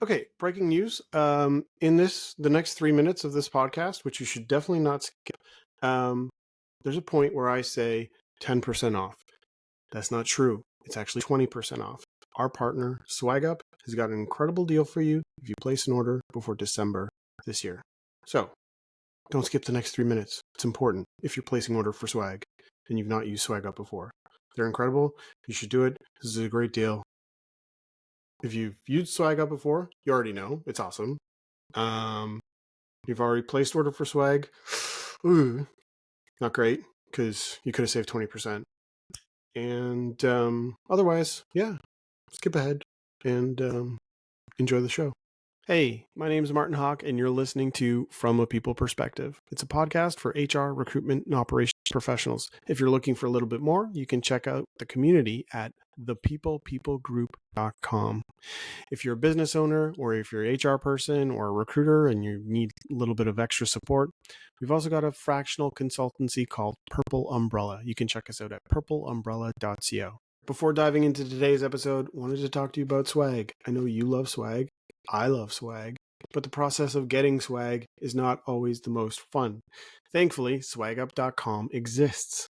Okay, breaking news. The next 3 minutes of this podcast, which you should definitely not skip, there's a point where I say 10% off. That's not true. It's actually 20% off. Our partner, SwagUp, has got an incredible deal for you if you place an order before December this year. So, don't skip the next 3 minutes. It's important if you're placing an order for swag and you've not used SwagUp before. They're incredible. You should do it. This is a great deal. If you've used SwagUp before, you already know. It's awesome. You've already placed order for swag. Ooh, not great, because you could have saved 20%. And otherwise, yeah, skip ahead and enjoy the show. Hey, my name is Martin Hawk, and you're listening to From a People Perspective. It's a podcast for HR, recruitment, and operations professionals. If you're looking for a little bit more, you can check out the community at thepeoplegroup.com. If you're a business owner, or if you're an HR person or a recruiter and you need a little bit of extra support, we've also got a fractional consultancy called Purple Umbrella. You can check us out at purpleumbrella.co. Before diving into today's episode, I wanted to talk to you about swag. I know you love swag. I love swag. But the process of getting swag is not always the most fun. Thankfully, swagup.com exists.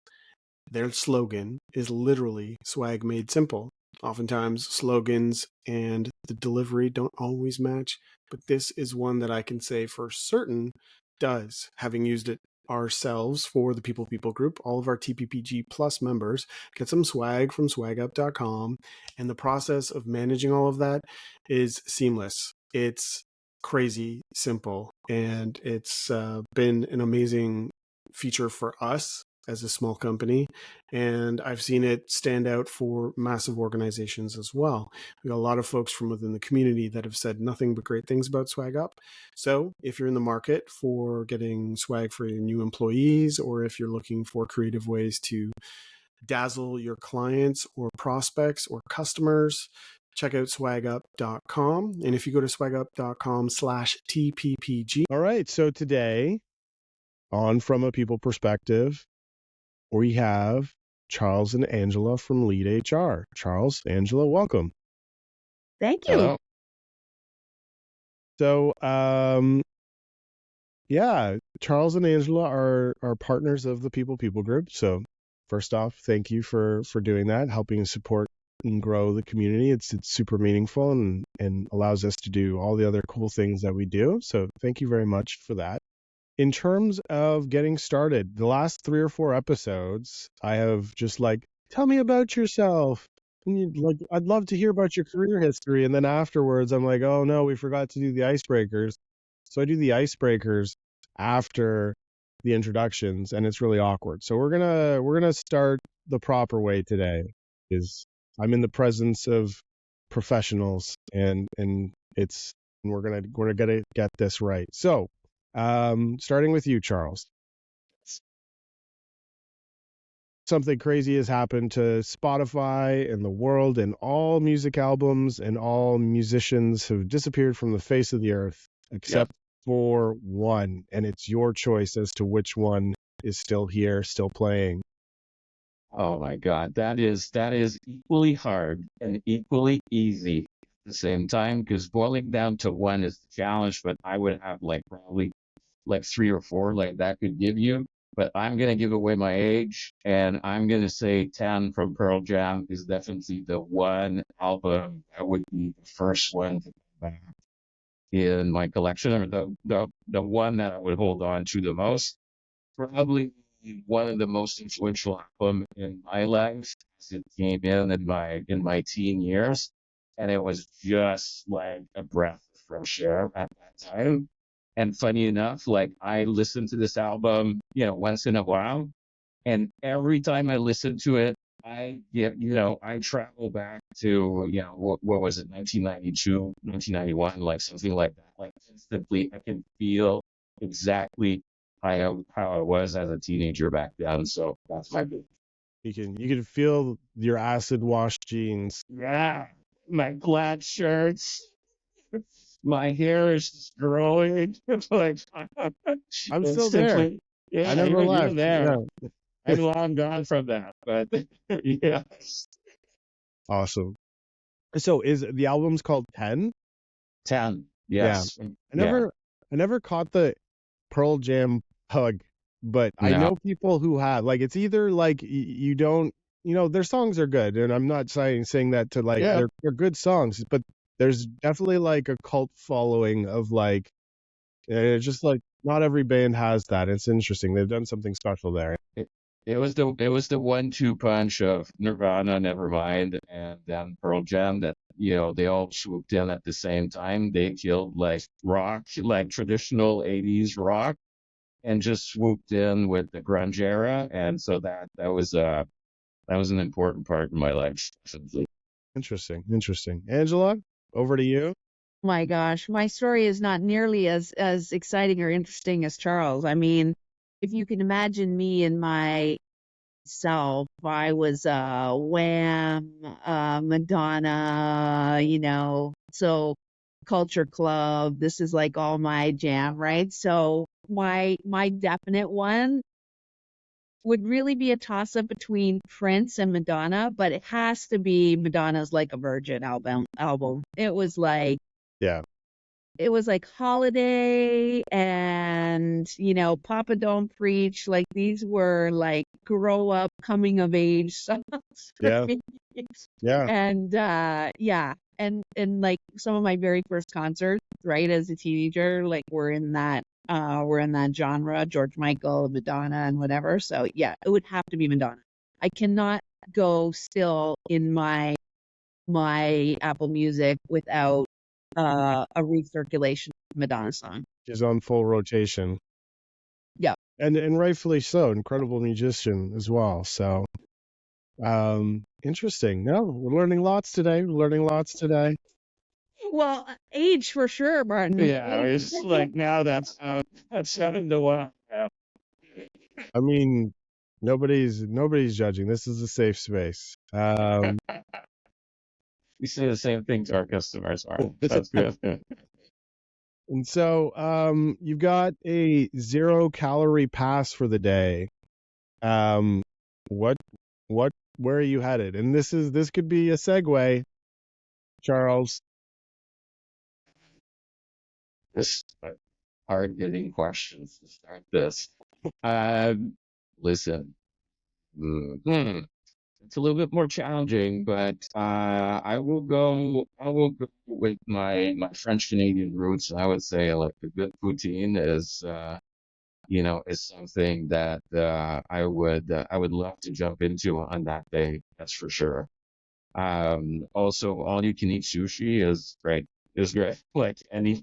Their slogan is literally swag made simple. Oftentimes, slogans and the delivery don't always match, but this is one that I can say for certain does, having used it ourselves for the People Group. All of our TPPG Plus members get some swag from swagup.com, and the process of managing all of that is seamless. It's crazy simple, and it's been an amazing feature for us as a small company, and I've seen it stand out for massive organizations as well. We got a lot of folks from within the community that have said nothing but great things about SwagUp. So if you're in the market for getting swag for your new employees, or if you're looking for creative ways to dazzle your clients or prospects or customers, check out swagup.com. And if you go to swagup.com/TPPG. All right. So today on From a People Perspective, we have Charles and Angela from LeedHR. Charles, Angela, welcome. Thank you. Hello. So, yeah, Charles and Angela are partners of the People Group. So first off, thank you for doing that, helping support and grow the community. It's super meaningful and allows us to do all the other cool things that we do. So thank you very much for that. In terms of getting started, the last 3 or 4 episodes, I have just tell me about yourself. And I'd love to hear about your career history. And then afterwards, I'm like, oh no, we forgot to do the icebreakers. So I do the icebreakers after the introductions, and it's really awkward. So we're gonna start the proper way today. Is I'm in the presence of professionals, and we're gonna get this right. So, starting with you, Charles. Something crazy has happened to Spotify and the world, and all music albums and all musicians have disappeared from the face of the earth, except for one, and it's your choice as to which one is still here, still playing. Oh my God, that is equally hard and equally easy at the same time, because boiling down to one is the challenge, but I would have probably 3 or 4 that could give you. But I'm gonna give away my age, and I'm gonna say 10 from Pearl Jam is definitely the one album that would be the first one to come back in my collection, or the one that I would hold on to the most. Probably one of the most influential album in my life, as it came in my teen years, and it was just like a breath of fresh air at that time. And funny enough, I listen to this album, once in a while, and every time I listen to it, I travel back to, what was it, 1992, 1991, something like that. Instantly, I can feel exactly how I was as a teenager back then. So that's my big. You can feel your acid wash jeans. Yeah, my plaid shirts. My hair is just growing. I'm still there. Yeah, I never left. you're there. Yeah. I'm long gone from that, but yeah. Awesome. So is the album's called 10? 10. Yeah. Yes. I Yeah. never caught the Pearl Jam hug, but I No. know people who have. Like, it's either like you don't, their songs are good, and I'm not saying that to like Yeah. they're good songs, but there's definitely like a cult following of like, it's just like not every band has that. It's interesting. They've done something special there. It was the 1-2 punch of Nirvana, Nevermind, and then Pearl Jam that they all swooped in at the same time. They killed like rock, like traditional 80s rock, and just swooped in with the grunge era, and so that was an important part of my life. Interesting. Angela, over to you. My gosh, my story is not nearly as exciting or interesting as Charles. I mean, if you can imagine me and myself, I was Wham, Madonna, so Culture Club. This is like all my jam, right? So my definite one would really be a toss up between Prince and Madonna, but it has to be Madonna's Like a Virgin album. Yeah. It was like Holiday and, Papa Don't Preach. Like these were like grow up coming of age songs for Yeah. me. Yeah. And yeah. And like some of my very first concerts, right, as a teenager, like we're in that genre, George Michael, Madonna, and whatever. So yeah, it would have to be Madonna. I cannot go still in my Apple Music without a recirculation of Madonna song. She's on full rotation. Yeah. And rightfully so. Incredible musician as well. So, interesting. No, we're learning lots today. Well, age for sure, Martin. Yeah, it's like now that's 7-1. Yeah. I mean, nobody's judging. This is a safe space. We say the same thing to our customers. All right, that's good. And so, you've got a 0-calorie pass for the day. What, where are you headed? And this could be a segue, Charles. This hard hitting questions to start this. Listen, it's a little bit more challenging, but I will go. With my French Canadian roots. I would say like a good poutine is something that I would love to jump into on that day. That's for sure. Also, all you can eat sushi is great. Is great. Like any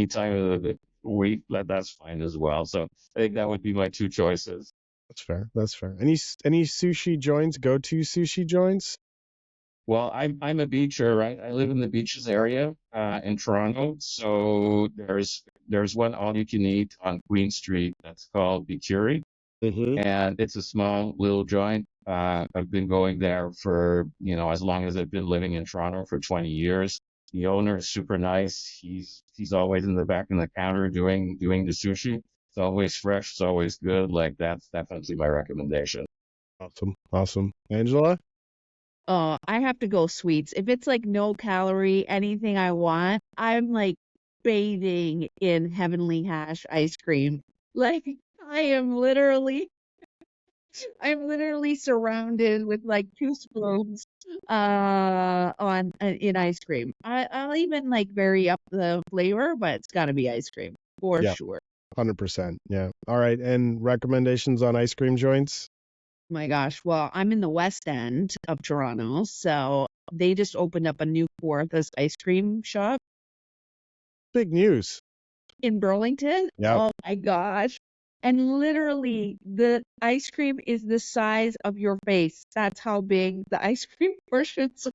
time of the week, that's fine as well. So I think that would be my two choices. That's fair. Any sushi joints? Go-to sushi joints? Well, I'm a beacher, right? I live in the beaches area in Toronto. So there's one all you can eat on Queen Street that's called Bikuri, Mm-hmm. and it's a small little joint. I've been going there for as long as I've been living in Toronto for 20 years. The owner is super nice. He's always in the back of the counter doing the sushi. It's always fresh. It's always good. Like that's definitely my recommendation. Awesome. Angela? Oh, I have to go sweets. If it's like no calorie, anything I want, I'm like bathing in Heavenly Hash ice cream. Like I'm literally surrounded with like two spoons in ice cream. I'll even like vary up the flavor, but it's got to be ice cream for Yeah. sure. 100%. Yeah. All right. And recommendations on ice cream joints? My gosh. Well, I'm in the West End of Toronto, so they just opened up a new Kawarthas ice cream shop Big news. in Burlington. Yeah. Oh my gosh. And literally, the ice cream is the size of your face. That's how big the ice cream portions are.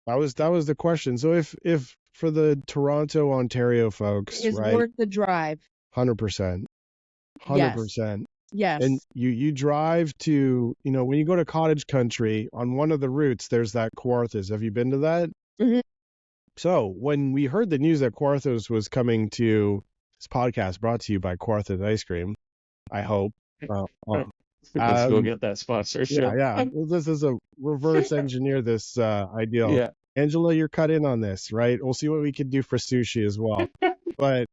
That was the question. So if for the Toronto, Ontario folks, Is right? worth the drive. 100%. Yes. 100%. Yes. And you drive to, when you go to cottage country, on one of the routes, there's that Kawarthas. Have you been to that? Mhm. So when we heard the news that Kawarthas was coming to this podcast brought to you by Kawarthas Ice Cream, I hope. Let's go get that sponsorship. Yeah. Well, this is a reverse engineer this ideal. Yeah. Angela, you're cut in on this, right? We'll see what we can do for sushi as well. But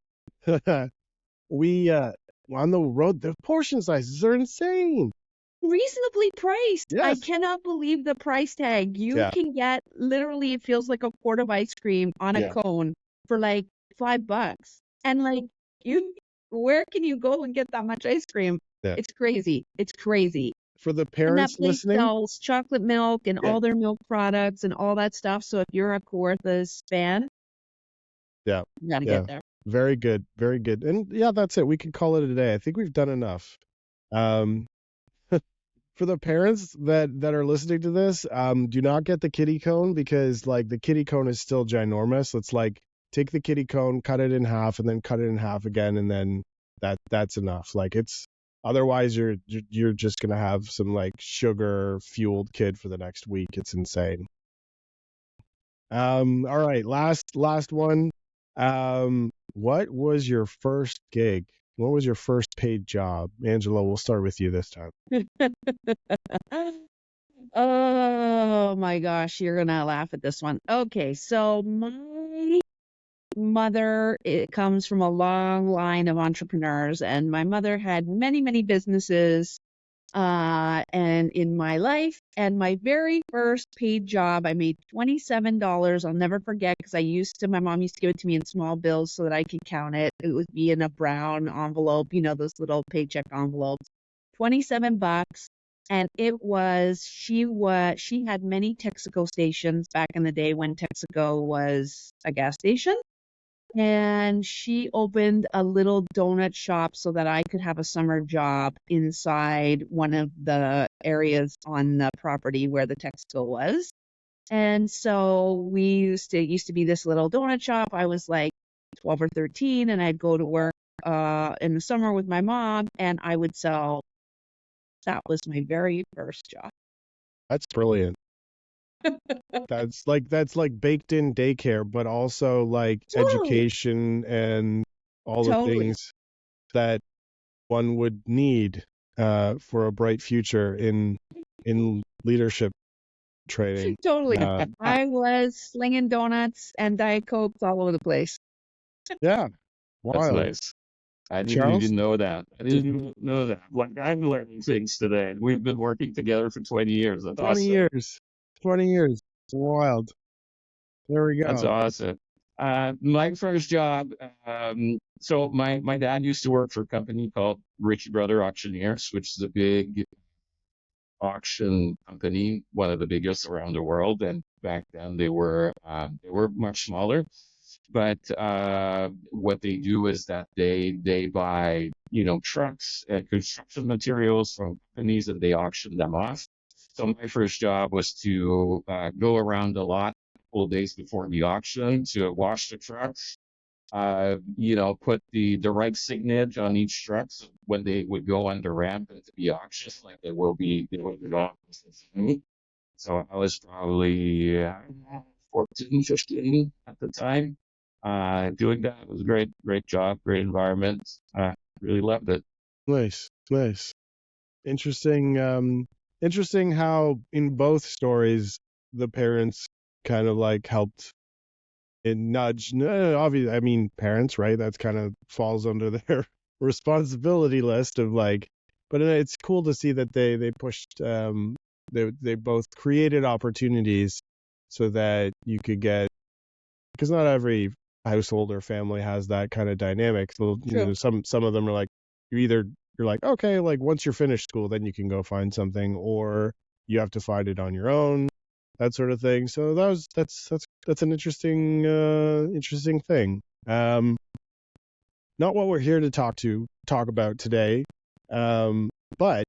we on the road, the portion sizes are insane. Reasonably priced. I Yes. cannot believe the price tag. You Yeah. can get literally, it feels like a quart of ice cream on a Yeah. cone for like $5. And like, where can you go and get that much ice cream? Yeah. It's crazy. It's crazy. For the And that parents place listening, sells chocolate milk and Yeah. all their milk products and all that stuff. So if you're a Kawarthas fan, Yeah. you gotta Yeah. get there. Very good. Very good. And yeah, that's it. We can call it a day. I think we've done enough. Um, for the parents that are listening to this, do not get the kitty cone because like the kitty cone is still ginormous. It's like take the kitty cone, cut it in half, and then cut it in half again, and then that's enough. Like it's otherwise you're just gonna have some like sugar fueled kid for the next week. It's insane. All right, last one. What was your first gig? What was your first paid job? Angela, we'll start with you this time. Oh my gosh, you're gonna laugh at this one. Okay, so my mother, it comes from a long line of entrepreneurs, and my mother had many, many businesses and in my life. And my very first paid job, I made $27. I'll never forget because my mom used to give it to me in small bills so that I could count it. It would be in a brown envelope, those little paycheck envelopes. $27. And she had many Texaco stations back in the day when Texaco was a gas station. And she opened a little donut shop so that I could have a summer job inside one of the areas on the property where the Texaco was. And so it used to be this little donut shop. I was like 12 or 13, and I'd go to work in the summer with my mom, and I would sell. That was my very first job. That's brilliant. That's like baked in daycare, but also like Totally. education and all the Totally. things that one would need for a bright future in leadership training. Totally. I was slinging donuts and Diet Cokes all over the place. Yeah. That's Wild. nice. I didn't Charles? even know that. I didn't even know that. Like I'm learning things today. We've been working together for 20 years. That's 20 awesome. years. 20 years. Wild. There we go. That's awesome. My first job. So my dad used to work for a company called Ritchie Brother Auctioneers, which is a big auction company, one of the biggest around the world. And back then they were much smaller. But what they do is that they buy trucks and construction materials from companies and they auction them off. So my first job was to go around a lot a couple of days before the auction to wash the trucks, put the right signage on each truck so when they would go on the ramp and to be auctioned, like they will be auctioned. So I was probably 14, 15 at the time. Doing that. It was a great job, great environment. Really loved it. Nice. Interesting how in both stories the parents kind of like helped and nudge. No, obviously, I mean parents, right? That's kind of falls under their responsibility list of like. But it's cool to see that they pushed. They both created opportunities so that you could get, because not every household or family has that kind of dynamic. So some of them are like you're like, okay, like once you're finished school, then you can go find something, or you have to find it on your own, that sort of thing. So that's an interesting thing. Not what we're here to talk about today, but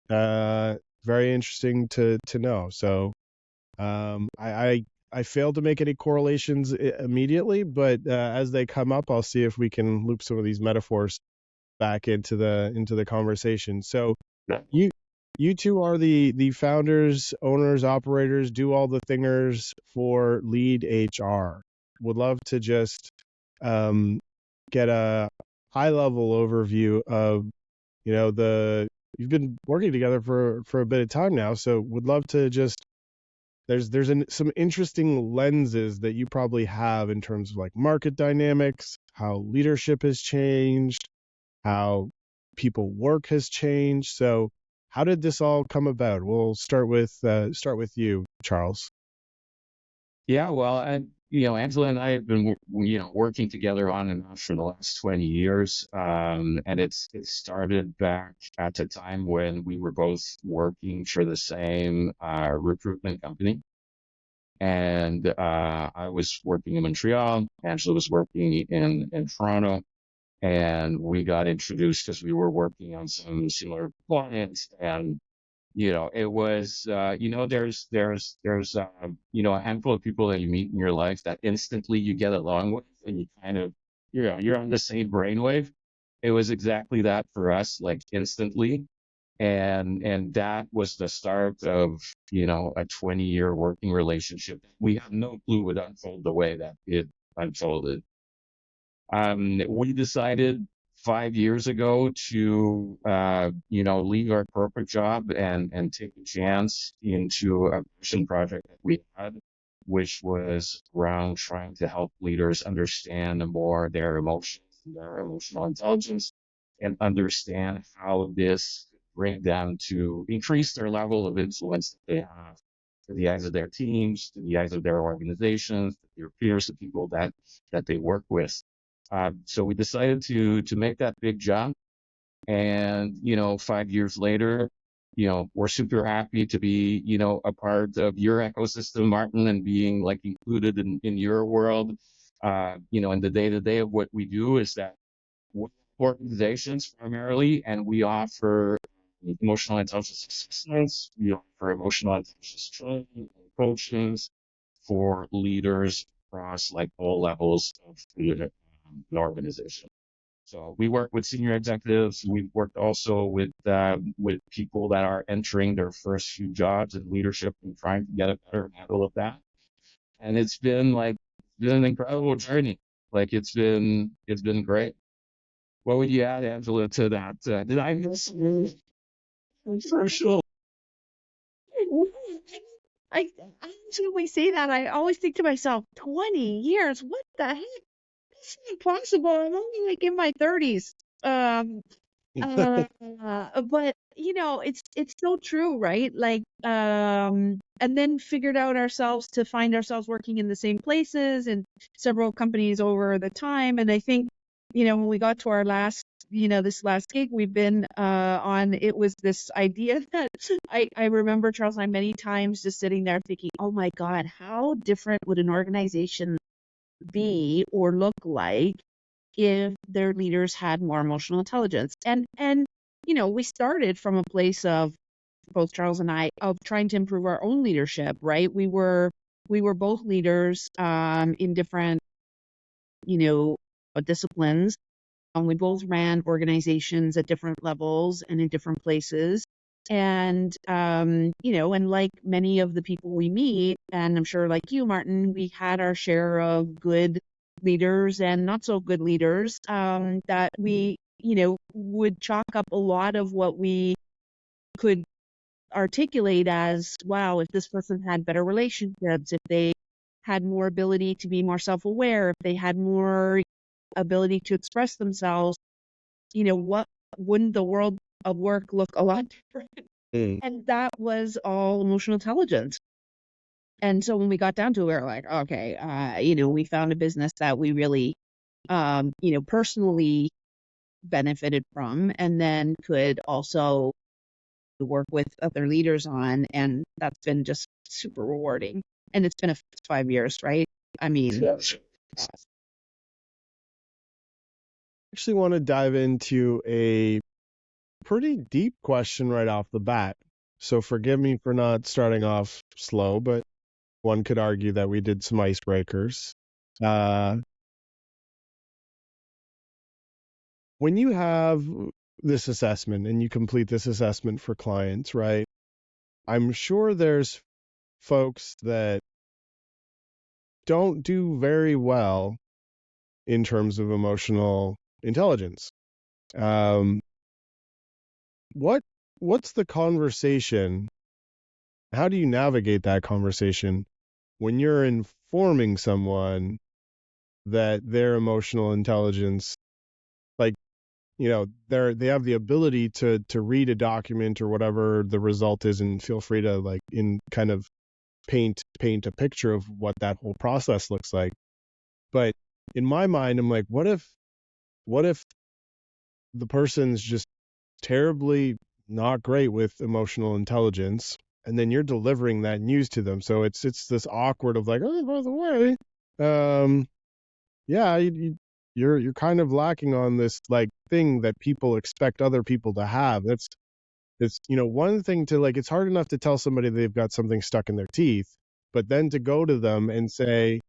very interesting to know. So I failed to make any correlations immediately, but as they come up, I'll see if we can loop some of these metaphors back into the conversation. So you two are the founders, owners, operators, do all the thingers for LeedHR. Would love to just get a high level overview of you've been working together for a bit of time now, so would love to just some interesting lenses that you probably have in terms of like market dynamics, how leadership has changed, how people work has changed. So how did this all come about? We'll start with you, Charles. Yeah, well, Angela and I have been, working together on and off for the last 20 years. And it started back at the time when we were both working for the same recruitment company. And I was working in Montreal, Angela was working in Toronto, and we got introduced because we were working on some similar clients. And it was, there's a handful of people that you meet in your life that instantly you get along with, and you kind of, you're on the same brainwave. It was exactly that for us, like instantly. And that was the start of, a 20-year working relationship. We had no clue would unfold the way that it unfolded. We decided 5 years ago to, leave our corporate job and take a chance into a passion project that we had, which was around trying to help leaders understand more their emotions, their emotional intelligence, and understand how this could bring them to increase their level of influence that they have to the eyes of their teams, to the eyes of their organizations, to their peers, the people that they work with. So we decided to make that big jump. And, 5 years later, we're super happy to be, a part of your ecosystem, Martin, and being like included in your world. And the day to day of what we do is that we're organizations primarily, and we offer emotional intelligence assessments, we offer emotional intelligence training and coachings for leaders across like all levels of an organization. So we work with senior executives. We've worked also with people that are entering their first few jobs in leadership and trying to get a better handle of that. And it's been an incredible journey. Like it's been great. What would you add, Angela, to that? Did I miss you? For sure. I When we say that, I always think to myself, 20 years, what the heck? It's impossible. I'm only like in my 30s. But it's so true, right? Like, and then figured out ourselves to find ourselves working in the same places and several companies over the time. And I think, when we got to our last, this last gig we've been on, it was this idea that I remember Charles and I many times just sitting there thinking, oh my God, how different would an organization be or look like if their leaders had more emotional intelligence? And we started from a place of, both Charles and I, of trying to improve our own leadership, right? We were both leaders in different disciplines. We both ran organizations at different levels and in different places. And and like many of the people we meet, and I'm sure like you, Martin, we had our share of good leaders and not so good leaders, that we, would chalk up a lot of what we could articulate as, wow, if this person had better relationships, if they had more ability to be more self-aware, if they had more ability to express themselves, what wouldn't the world of work look a lot different? And that was all emotional intelligence. And so when we got down to it, we were like, okay, we found a business that we really, personally benefited from, and then could also work with other leaders on. And that's been just super rewarding. And it's been 5 years, right? I mean, Yes. Actually want to dive into a pretty deep question right off the bat. So forgive me for not starting off slow, but one could argue that we did some icebreakers. When you have this assessment and you complete this assessment for clients, right? I'm sure there's folks that don't do very well in terms of emotional intelligence. What's the conversation How do you navigate that conversation when you're informing someone that their emotional intelligence, like, they have the ability to read a document or whatever the result is, and feel free to, like, in kind of paint a picture of what that whole process looks like. But in my mind, I'm like, what if the person's just terribly not great with emotional intelligence, and then you're delivering that news to them, so it's this awkward of like, oh, by the way, yeah, you're kind of lacking on this, like, thing that people expect other people to have. It's one thing to, like, it's hard enough to tell somebody they've got something stuck in their teeth, but then to go to them and say,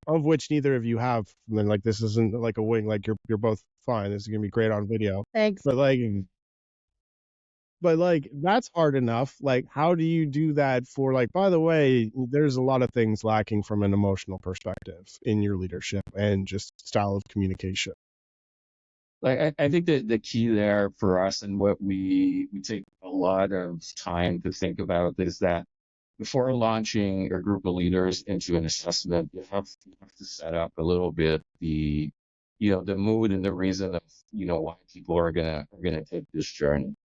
of which neither of you have, and then, like, this isn't like a wing, like, you're both fine, this is gonna be great on video, Thanks. but like that's hard enough. Like, how do you do that for, like, by the way, there's a lot of things lacking from an emotional perspective in your leadership and just style of communication. Like, I think that the key there for us, and what we take a lot of time to think about, is that before launching a group of leaders into an assessment, you have to set up a little bit the the mood and the reason of why people are gonna take this journey.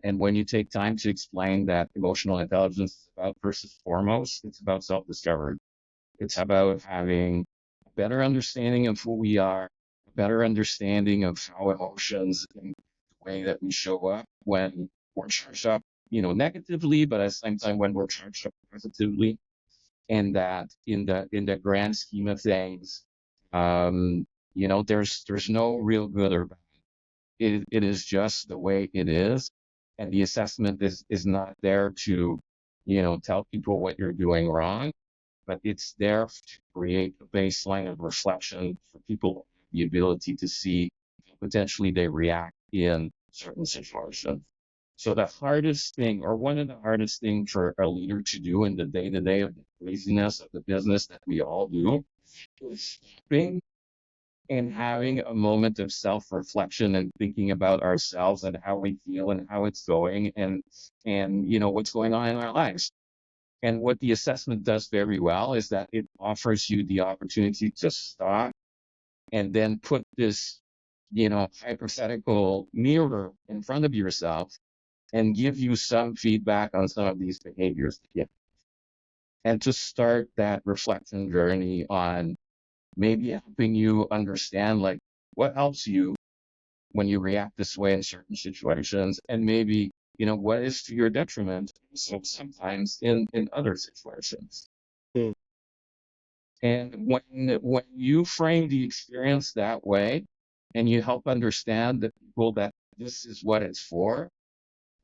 And when you take time to explain that emotional intelligence is about, first and foremost, it's about self-discovery. It's about having a better understanding of who we are, a better understanding of how emotions and the way that we show up when we're charged up, negatively, but at the same time when we're charged up positively. And that in the grand scheme of things, there's no real good or bad. It is just the way it is. And the assessment is not there to, tell people what you're doing wrong, but it's there to create a baseline of reflection for people, the ability to see how potentially they react in certain situations. So the hardest thing, or one of the hardest things for a leader to do in the day-to-day of the craziness of the business that we all do, is stopping and having a moment of self-reflection and thinking about ourselves and how we feel and how it's going, and what's going on in our lives. And what the assessment does very well is that it offers you the opportunity to stop and then put this hypothetical mirror in front of yourself and give you some feedback on some of these behaviors. Yeah. And to start that reflection journey on maybe helping you understand, like, what helps you when you react this way in certain situations, and maybe what is to your detriment so sometimes in other situations. Hmm. And when you frame the experience that way, and you help understand the people that this is what it's for,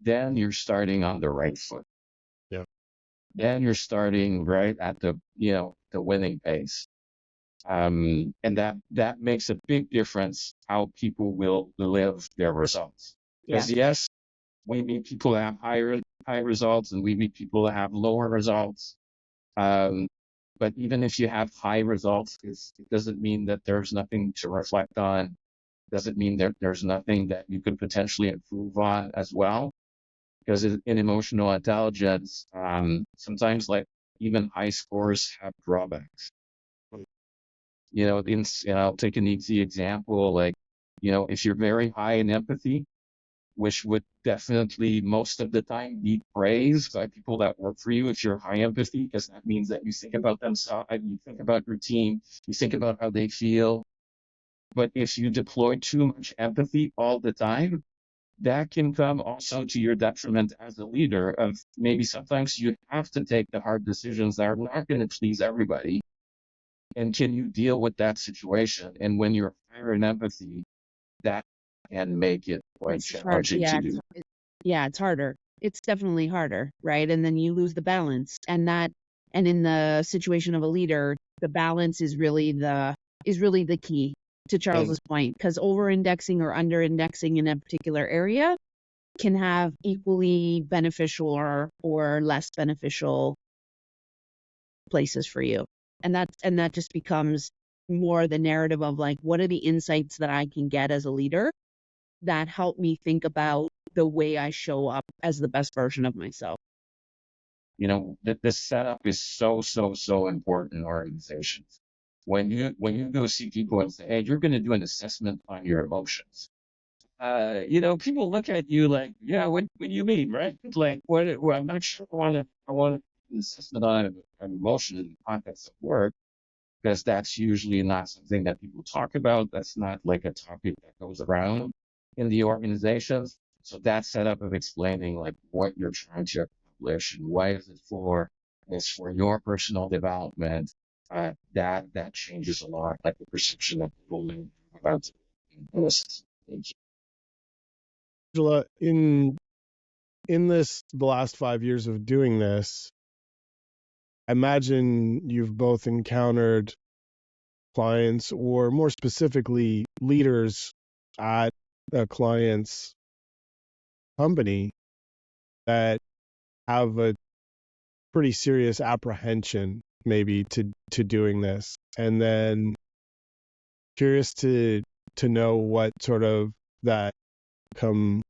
then you're starting on the right foot. Yeah. Then you're starting right at the winning pace. And that makes a big difference how people will live their results. Yeah. Because yes, we meet people that have high results, and we meet people that have lower results. But even if you have high results, it doesn't mean that there's nothing to reflect on. Doesn't mean that there's nothing that you could potentially improve on as well. Because in emotional intelligence, sometimes, like, even high scores have drawbacks. I'll take an easy example, like, if you're very high in empathy, which would definitely most of the time be praised by people that work for you if you're high empathy, because that means that you think about themselves, you think about your team, you think about how they feel. But if you deploy too much empathy all the time, that can come also to your detriment as a leader, of maybe sometimes you have to take the hard decisions that are not going to please everybody. And can you deal with that situation? And when you're higher in empathy, that can make it quite It's hard. challenging to do. It's harder. It's definitely harder, right? And then you lose the balance, and in the situation of a leader, the balance is really the key, to Charles's point, because over-indexing or under-indexing in a particular area can have equally beneficial or less beneficial places for you. And that just becomes more the narrative of, like, what are the insights that I can get as a leader that help me think about the way I show up as the best version of myself. The setup is so important in organizations. When you go see people and say, hey, you're going to do an assessment on your emotions, people look at you like, yeah, what do you mean, right? Like, well, I'm not sure I want an assessment on an emotion in the context of work, because that's usually not something that people talk about. That's not like a topic that goes around in the organizations. So that setup of explaining like what you're trying to accomplish and why is it for, is for your personal development. That changes a lot, like the perception that people have about this. Angela, in the last 5 years of doing this, I imagine you've both encountered clients, or more specifically, leaders at a client's company that have a pretty serious apprehension maybe to doing this. And then curious to know what sort of that come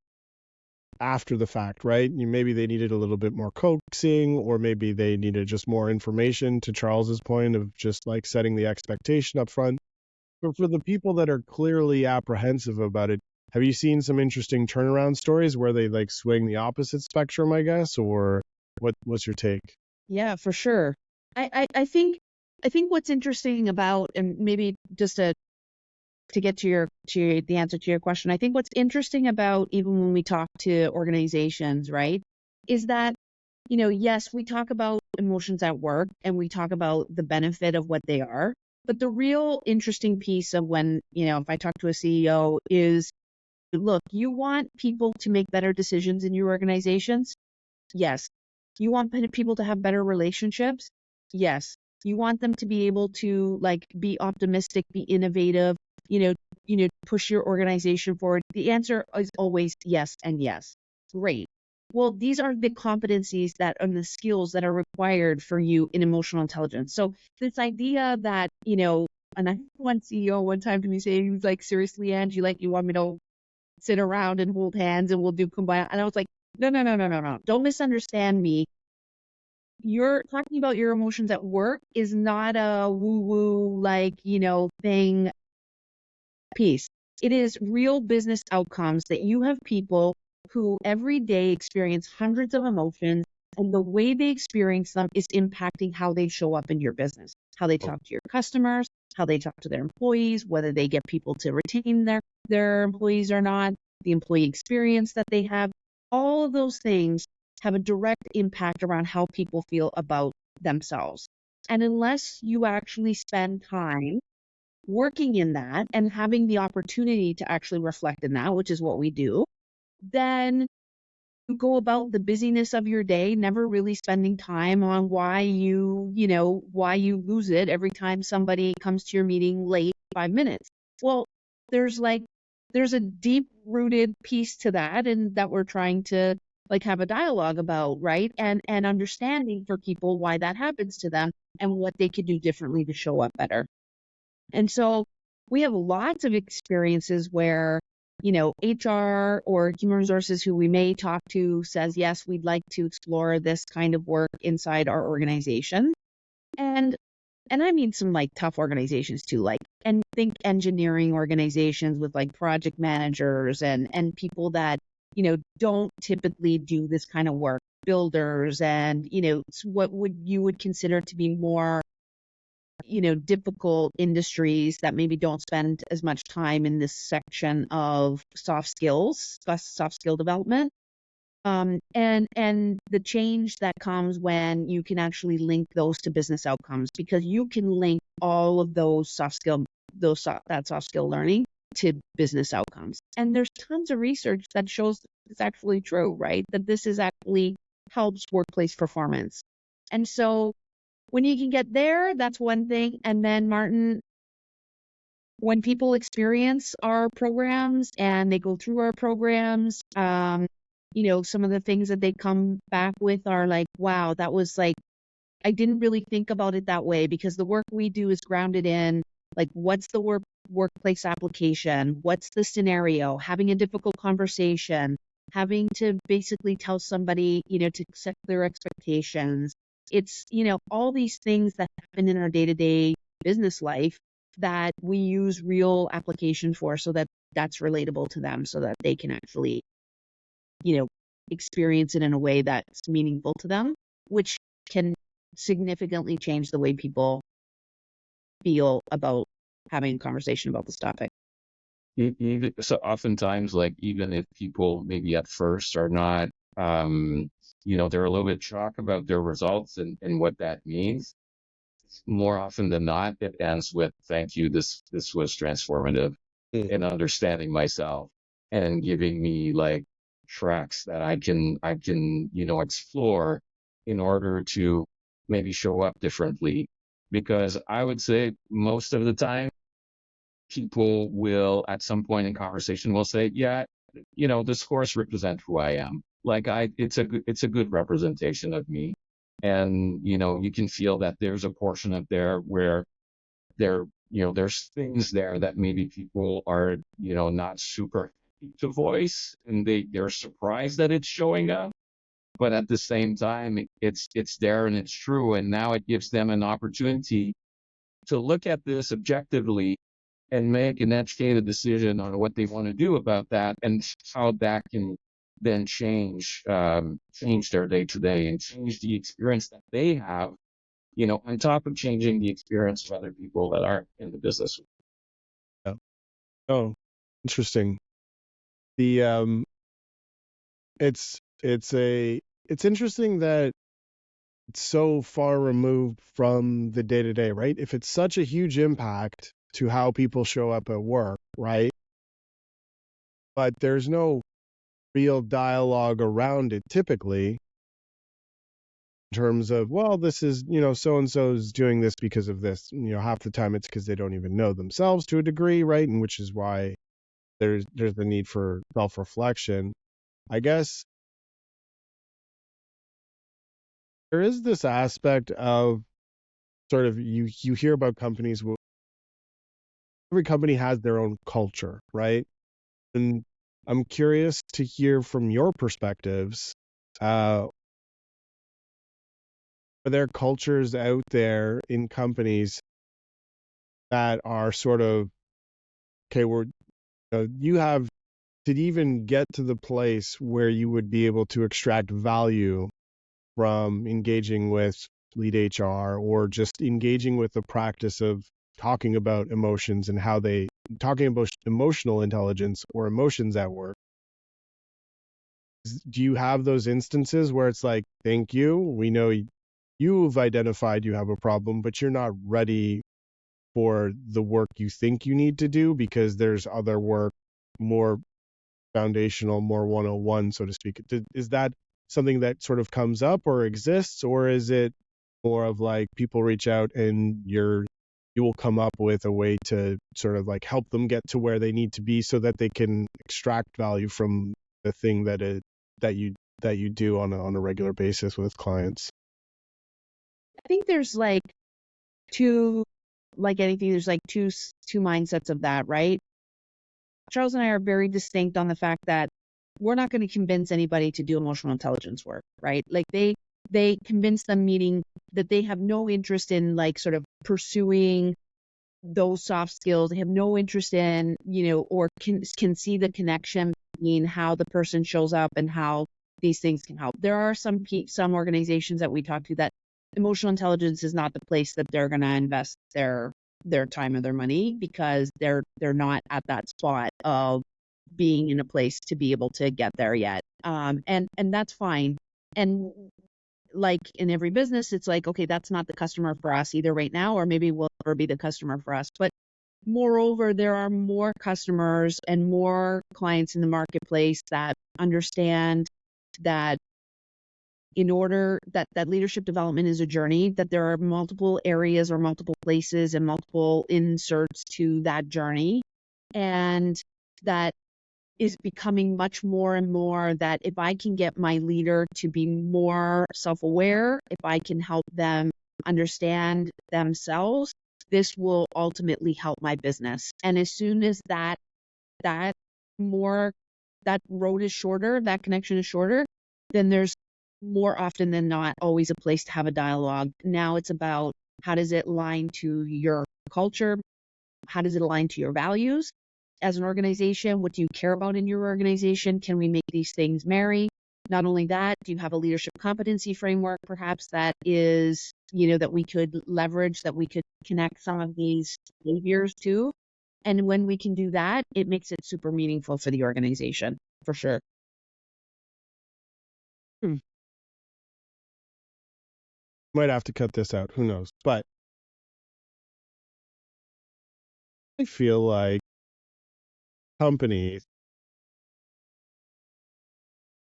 after the fact, right? Maybe they needed a little bit more coaxing, or maybe they needed just more information, to Charles's point of just like setting the expectation up front. But for the people that are clearly apprehensive about it, have you seen some interesting turnaround stories where they like swing the opposite spectrum, I guess, or what's your take? Yeah, for sure. I think what's interesting about, and maybe just to get to the answer to your question, I think what's interesting about, even when we talk to organizations, right, is that, yes, we talk about emotions at work and we talk about the benefit of what they are, but the real interesting piece of when, if I talk to a CEO is, look, you want people to make better decisions in your organizations? Yes. You want people to have better relationships? Yes. You want them to be able to like be optimistic, be innovative, push your organization forward? The answer is always yes and yes. Great. Well, these are the competencies and the skills that are required for you in emotional intelligence. So this idea that, and I had one CEO one time to me saying, he was like, seriously, Angie, like you want me to sit around and hold hands and we'll do kumbaya? And I was like, no, no, no, no, no, no. Don't misunderstand me. You're talking about your emotions at work is not a woo-woo, like, thing piece. It is real business outcomes that you have people who every day experience hundreds of emotions, and the way they experience them is impacting how they show up in your business, how they talk to your customers, how they talk to their employees, whether they get people to retain their employees or not, the employee experience that they have. All of those things have a direct impact around how people feel about themselves. And unless you actually spend time working in that and having the opportunity to actually reflect in that, which is what we do, then you go about the busyness of your day, never really spending time on why you lose it every time somebody comes to your meeting late 5 minutes. Well, there's a deep rooted piece to that, and that we're trying to like have a dialogue about, right? And understanding for people why that happens to them and what they could do differently to show up better. And so we have lots of experiences where, HR or human resources who we may talk to says, yes, we'd like to explore this kind of work inside our organization. And I mean some like tough organizations too, like, and think engineering organizations with like project managers and people that, don't typically do this kind of work, builders and, what you would consider to be more difficult industries that maybe don't spend as much time in this section of soft skill development. And the change that comes when you can actually link those to business outcomes, because you can link all of those that soft skill learning to business outcomes. And there's tons of research that shows it's actually true, right? That this is actually helps workplace performance. And so when you can get there, that's one thing. And then, Martin, when people experience our programs and they go through our programs, some of the things that they come back with are like, wow, that was like, I didn't really think about it that way, because the work we do is grounded in like, what's the workplace application? What's the scenario? Having a difficult conversation, having to basically tell somebody, to set their expectations. It's, all these things that happen in our day-to-day business life that we use real application for, so that that's relatable to them, so that they can actually, experience it in a way that's meaningful to them, which can significantly change the way people feel about having a conversation about this topic. Even so, oftentimes, like, even if people maybe at first are not, they're a little bit shocked about their results and what that means. More often than not, it ends with "Thank you. This was transformative in understanding myself and giving me like tracks that I can explore in order to maybe show up differently." Because I would say most of the time, people will at some point in conversation will say, "Yeah, this course represents who I am. Like, it's a good representation of me." And you can feel that there's a portion of there where there's things there that maybe people are not super happy to voice, and they're surprised that it's showing up. But at the same time, it's there and it's true, and now it gives them an opportunity to look at this objectively and make an educated decision on what they want to do about that, and how that can then change their day to day and change the experience that they have, on top of changing the experience of other people that aren't in the business. Yeah. Oh, interesting. The it's it's interesting that it's so far removed from the day to day, right? If it's such a huge impact to how people show up at work, right? But there's no real dialogue around it typically, in terms of, well, this is, so and so is doing this because of this. Half the time it's because they don't even know themselves to a degree, right? And which is why there's the need for self-reflection. I guess there is this aspect of sort of, you hear about companies, every company has their own culture, right? And I'm curious to hear from your perspectives, are there cultures out there in companies that are sort of, okay, you have to even get to the place where you would be able to extract value from engaging with LeedHR, or just engaging with the practice of talking about emotions and talking about emotional intelligence or emotions at work? Do you have those instances where it's like, thank you, we know you've identified you have a problem, but you're not ready for the work you think you need to do because there's other work, more foundational, more 101, so to speak? Is that something that sort of comes up or exists, or is it more of like people reach out and you will come up with a way to sort of like help them get to where they need to be so that they can extract value from the thing that you do on a regular basis with clients? I think there's like two, like anything, there's like two mindsets of that, right? Charles and I are very distinct on the fact that we're not going to convince anybody to do emotional intelligence work, right? Like they convince them, meaning that they have no interest in like sort of pursuing those soft skills. They have no interest in, or can see the connection between how the person shows up and how these things can help. There are some organizations that we talk to that emotional intelligence is not the place that they're going to invest their time or their money, because they're not at that spot of being in a place to be able to get there yet. And that's fine. And like in every business, it's like, okay, that's not the customer for us either right now, or maybe will never be the customer for us. But moreover, there are more customers and more clients in the marketplace that understand that in order that leadership development is a journey, that there are multiple areas or multiple places and multiple inserts to that journey. And that is becoming much more and more that if I can get my leader to be more self-aware, if I can help them understand themselves, this will ultimately help my business. And as soon as that that road is shorter, that connection is shorter, then there's more often than not always a place to have a dialogue. Now it's about how does it align to your culture? How does it align to your values as an organization? What do you care about in your organization? Can we make these things marry? Not only that, do you have a leadership competency framework perhaps that is, that we could leverage, that we could connect some of these behaviors to? And when we can do that, it makes it super meaningful for the organization, for sure. Might have to cut this out. Who knows? But I feel like companies,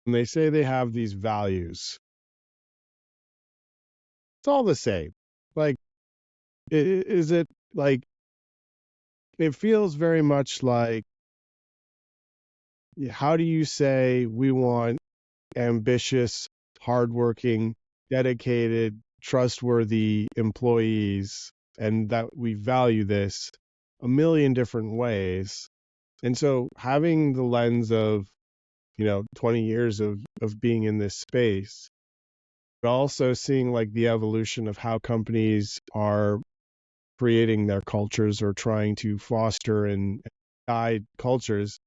when they say they have these values, it's all the same. Like, is it like, it feels very much like, how do you say we want ambitious, hardworking, dedicated, trustworthy employees, and that we value this a million different ways? And so having the lens of, 20 years of being in this space, but also seeing like the evolution of how companies are creating their cultures or trying to foster and guide cultures,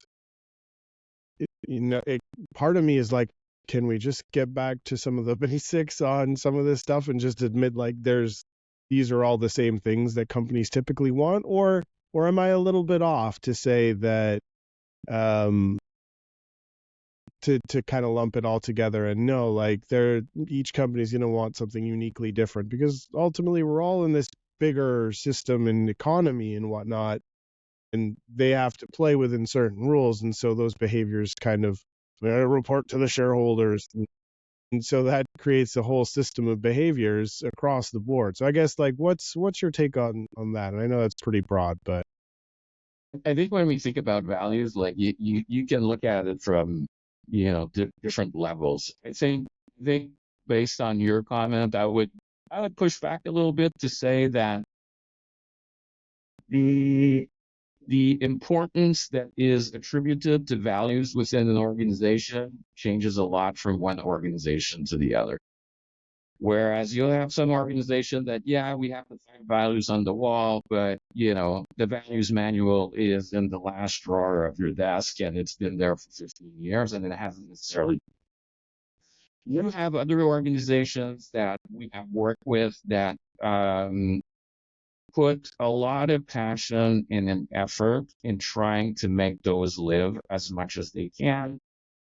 part of me is like, can we just get back to some of the basics on some of this stuff and just admit like these are all the same things that companies typically want, or am I a little bit off to say that to kind of lump it all together and no, like each company's going to want something uniquely different, because ultimately we're all in this bigger system and economy and whatnot, and they have to play within certain rules, and so those behaviors kind of report to the shareholders, and so that creates a whole system of behaviors across the board. So I guess like what's your take on that? And I know that's pretty broad, but I think when we think about values, like you can look at it from, different levels. I think based on your comment, I would push back a little bit to say that the importance that is attributed to values within an organization changes a lot from one organization to the other. Whereas you'll have some organization that, we have the 5 values on the wall, but, the values manual is in the last drawer of your desk and it's been there for 15 years and it hasn't necessarily. You have other organizations that we have worked with that put a lot of passion and an effort in trying to make those live as much as they can,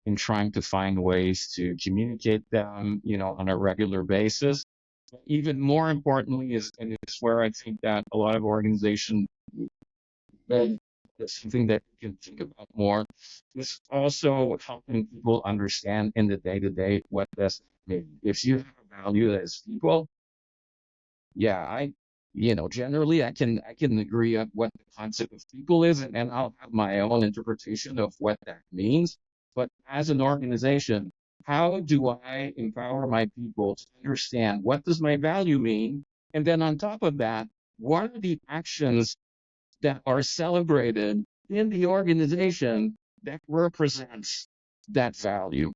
in trying to find ways to communicate them, on a regular basis. Even more importantly and it's where I think that a lot of organizations, that's something that you can think about more, is also helping people understand in the day-to-day what this means. If you have a value that is people, generally I can agree on what the concept of people is, and I'll have my own interpretation of what that means. But as an organization, how do I empower my people to understand what does my value mean? And then on top of that, what are the actions that are celebrated in the organization that represents that value?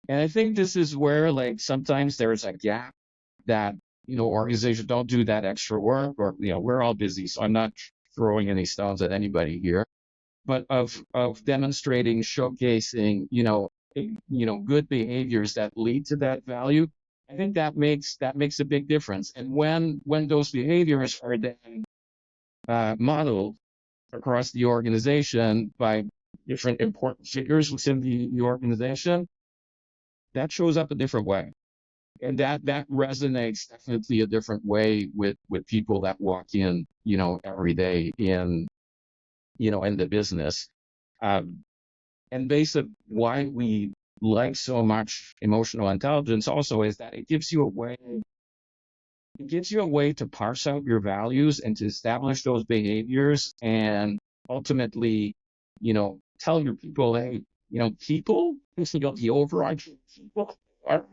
And I think this is where like sometimes there's a gap that organizations don't do that extra work, or we're all busy, so I'm not throwing any stones at anybody here, but of demonstrating, showcasing, good behaviors that lead to that value. I think that makes a big difference. And when those behaviors are then modeled across the organization by different important figures within the organization, that shows up a different way. And that resonates definitely a different way with people that walk in, every day in the business. And basically why we like so much emotional intelligence also is that it gives you a way to parse out your values and to establish those behaviors, and ultimately, tell your people, hey, people, the overarching people are,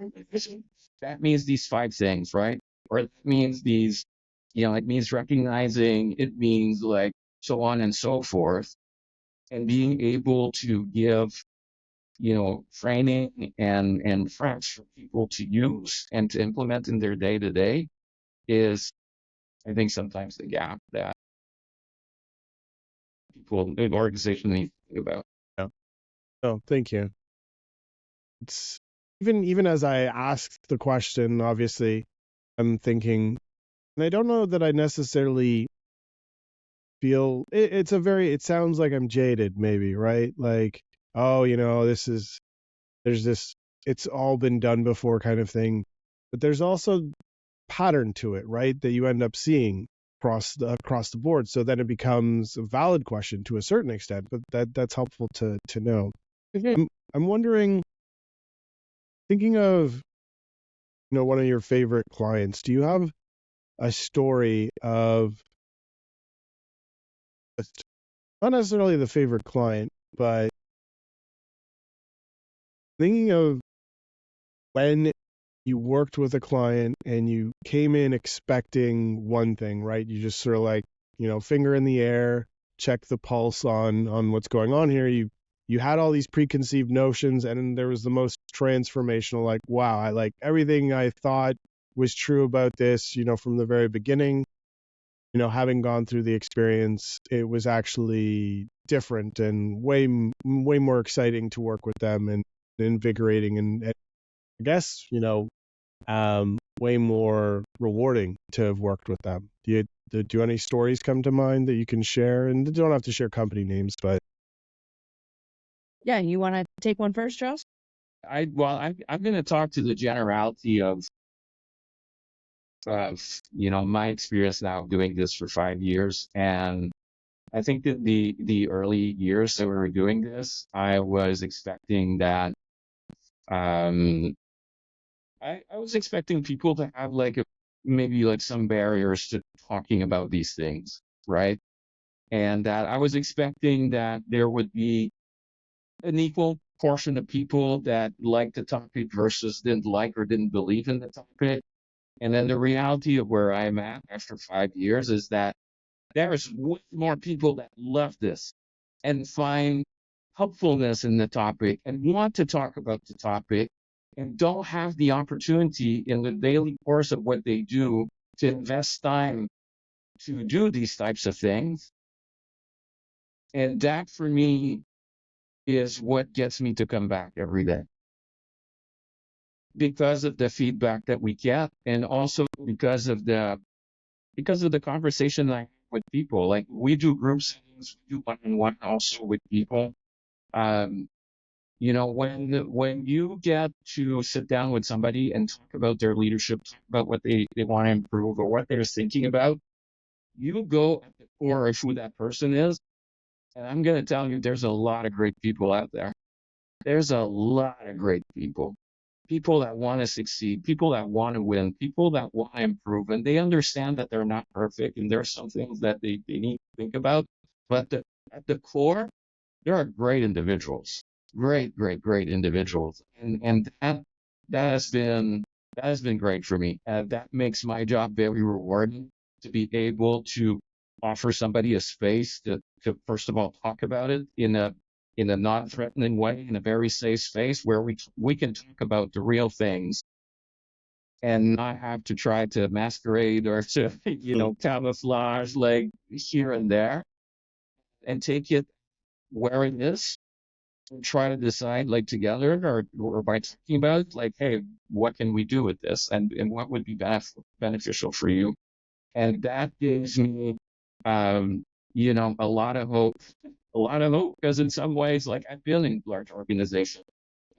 that means these 5 things, right? Or it means these, it means recognizing, it means like so on and so forth, and being able to give training and facts for people to use and to implement in their day to day is, I think, sometimes the gap that people in organizations need to think about. Yeah. Oh, thank you. It's even as I asked the question, obviously, I'm thinking, and I don't know that I necessarily feel it sounds like I'm jaded, maybe, right? Like, oh, there's this, it's all been done before kind of thing. But there's also pattern to it, right? That you end up seeing across the board. So then it becomes a valid question to a certain extent, but that's helpful to know. I'm wondering, thinking of, one of your favorite clients, do you have a story of, not necessarily the favorite client, but thinking of when you worked with a client and you came in expecting one thing, right? You just sort of like, finger in the air, check the pulse on what's going on here. You had all these preconceived notions, and then there was the most transformational, like, wow, I like everything I thought was true about this, from the very beginning. Having gone through the experience, it was actually different and way more exciting to work with them, and invigorating, and I guess, way more rewarding to have worked with them. Do any stories come to mind that you can share? And you don't have to share company names, but Yeah, you want to take one first, Charles? I'm going to talk to the generality of my experience now doing this for 5 years. And I think that the early years that we were doing this, I was expecting that um, I was expecting people to have maybe like some barriers to talking about these things, right? And that I was expecting that there would be an equal portion of people that liked the topic versus didn't like or didn't believe in the topic. And then the reality of where I'm at after 5 years is that there's way more people that love this and find helpfulness in the topic and want to talk about the topic and don't have the opportunity in the daily course of what they do to invest time to do these types of things. And that for me is what gets me to come back every day because of the feedback that we get, and also because of the conversation I have with people. Like, we do group settings, we do one-on-one also with people. Um, when you get to sit down with somebody and talk about their leadership, talk about what they want to improve or what they're thinking about, you go at the core of who that person is. And I'm going to tell you, there's a lot of great people out there. There's a lot of great people. People that want to succeed, people that want to win, people that want to improve, and they understand that they're not perfect and there's some things that they need to think about. But at the core, there are great individuals, great individuals, and that has been great for me. That makes my job very rewarding to be able to offer somebody a space to first of all talk about it in a non-threatening way, in a very safe space where we can talk about the real things and not have to try to masquerade or to camouflage like here and there, and take it where it is and try to decide like together, or by talking about it, like, hey, what can we do with this, and what would be beneficial for you. And that gives me a lot of hope, because in some ways, like, I've been in large organizations,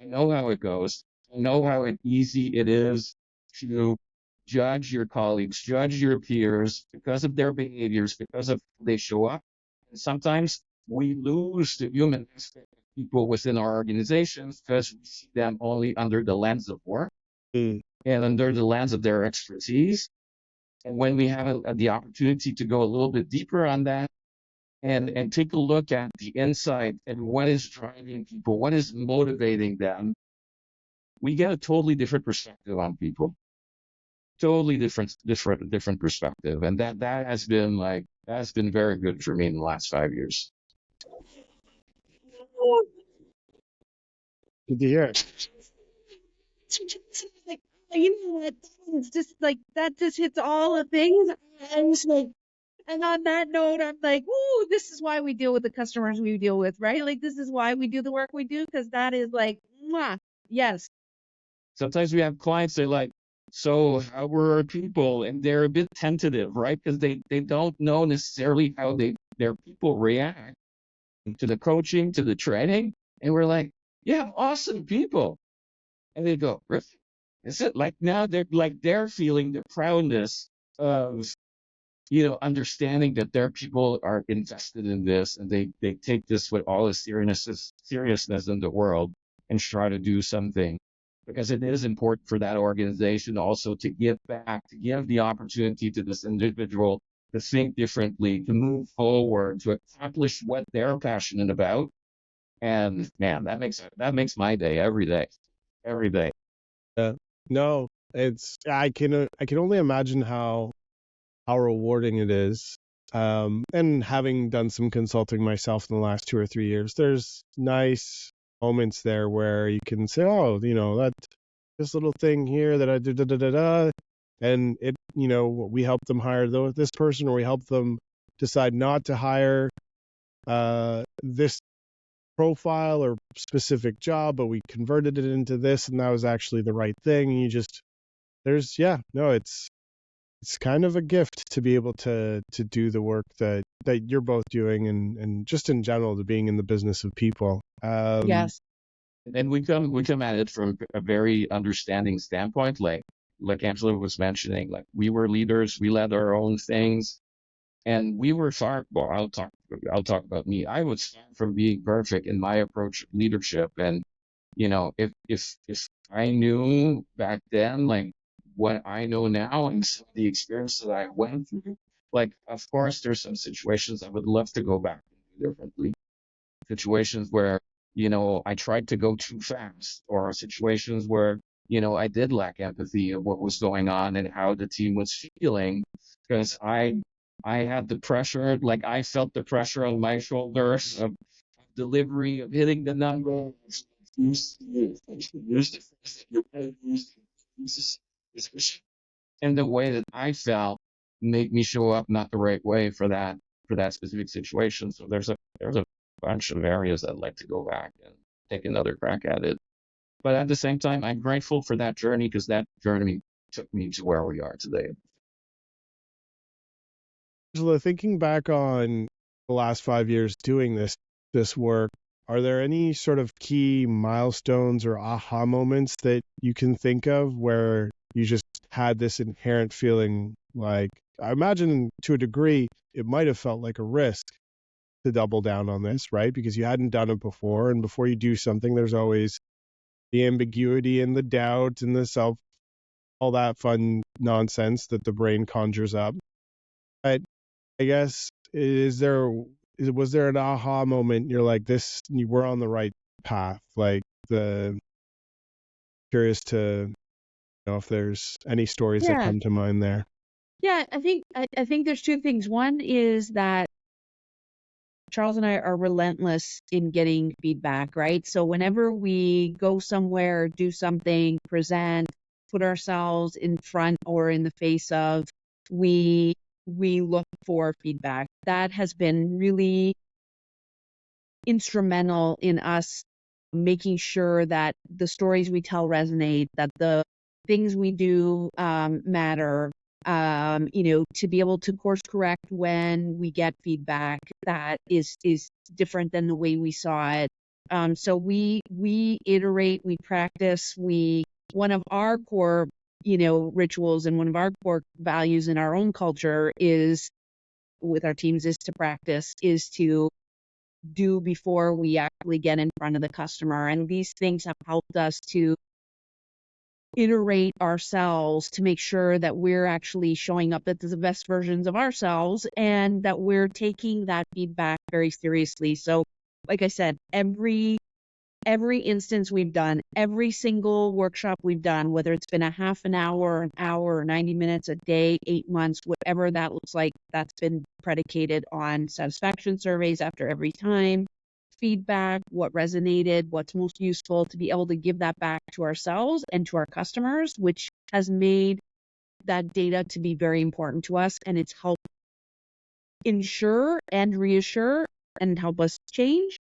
I know how it goes, I know how easy it is to judge your colleagues, judge your peers because of their behaviors, because of how they show up. And sometimes we lose the human aspect of people within our organizations because we see them only under the lens of work mm, and under the lens of their expertise. And when we have the opportunity to go a little bit deeper on that and take a look at the insight and what is driving people, what is motivating them, we get a totally different perspective on people. Totally different perspective. And that has been very good for me in the last 5 years. Good to hear. Like, oh, you know what? It's just like that just hits all the things. I was like, and on that note, I'm like, ooh, this is why we deal with the customers we deal with, right? Like, this is why we do the work we do, because that is like, mwah, yes. Sometimes we have clients, they're like, so how were our people? And they're a bit tentative, right? Because they don't know necessarily how their people react to the coaching, to the training. And we're like, yeah, awesome people. And they go, "Really? Is it like now they're feeling the proudness of, understanding that their people are invested in this and they take this with all the seriousness in the world and try to do something because it is important for that organization also to give back, to give the opportunity to this individual to think differently, to move forward, to accomplish what they're passionate about. And man, that makes my day every day, every day. No, I can only imagine how rewarding it is. And having done some consulting myself in the last 2 or 3 years, there's nice moments there where you can say, oh, that this little thing here that I did, da, da, da, da, and it, we helped them hire this person, or we helped them decide not to hire this profile or specific job, but we converted it into this, and that was actually the right thing. And it's kind of a gift to be able to do the work that you're both doing, and just in general to being in the business of people. Yes. And we come at it from a very understanding standpoint, like Angela was mentioning, like we were leaders, we led our own things, and we were far. Well, I'll talk about me. I was far from being perfect in my approach of leadership, and if I knew back then, like what I know now and some of the experience that I went through, like of course there's some situations I would love to go back and do differently. Situations where, I tried to go too fast, or situations where, I did lack empathy of what was going on and how the team was feeling, because I had the pressure, like I felt the pressure on my shoulders of delivery, of hitting the numbers, and the way that I felt made me show up not the right way for that specific situation. So there's a bunch of areas I'd like to go back and take another crack at it. But at the same time, I'm grateful for that journey because that journey took me to where we are today. Angela, thinking back on the last 5 years doing this work, are there any sort of key milestones or aha moments that you can think of where you just had this inherent feeling? Like, I imagine to a degree it might have felt like a risk to double down on this, right? Because you hadn't done it before, and before you do something, there's always the ambiguity and the doubt and the self, all that fun nonsense that the brain conjures up. But I guess, was there an aha moment? You're like, you were on the right path. Like, curious to know if there's any stories that Yeah. come to mind there. Yeah, I think there's two things. One is that Charles and I are relentless in getting feedback, right? So whenever we go somewhere, do something, present, put ourselves in front or in the face of, we look for feedback. That has been really instrumental in us making sure that the stories we tell resonate, that the things we do matter, to be able to course correct when we get feedback that is different than the way we saw it. So we iterate, we practice, one of our core, rituals and one of our core values in our own culture is with our teams is to practice, is to do before we actually get in front of the customer. And these things have helped us to iterate ourselves to make sure that we're actually showing up as the best versions of ourselves and that we're taking that feedback very seriously. So, like I said, every instance we've done, every single workshop we've done, whether it's been a half an hour, 90 minutes, a day, 8 months, whatever that looks like, that's been predicated on satisfaction surveys after every time. feedback, what resonated, what's most useful, to be able to give that back to ourselves and to our customers, which has made that data to be very important to us. And it's helped ensure and reassure and help us change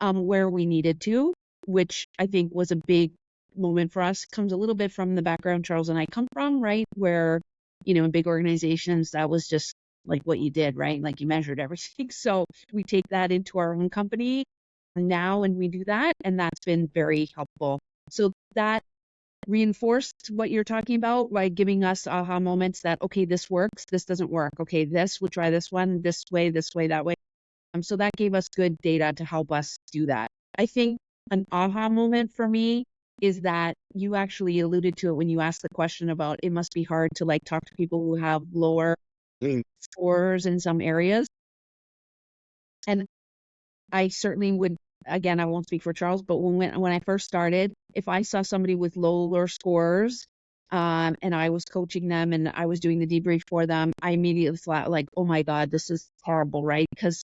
where we needed to, which I think was a big moment for us. Comes a little bit from the background Charles and I come from, right? Where, in big organizations, that was just like what you did, right? Like you measured everything. So we take that into our own company now and we do that. And that's been very helpful. So that reinforced what you're talking about by giving us aha moments that, okay, this works, this doesn't work. Okay, we'll try this one, this way, that way. So that gave us good data to help us do that. I think an aha moment for me is that you actually alluded to it when you asked the question about it must be hard to like talk to people who have lower scores in some areas. And I certainly would, again, I won't speak for Charles, but when I first started, if I saw somebody with lower scores, and I was coaching them and I was doing the debrief for them, I immediately thought like, oh my God, this is horrible, right? Because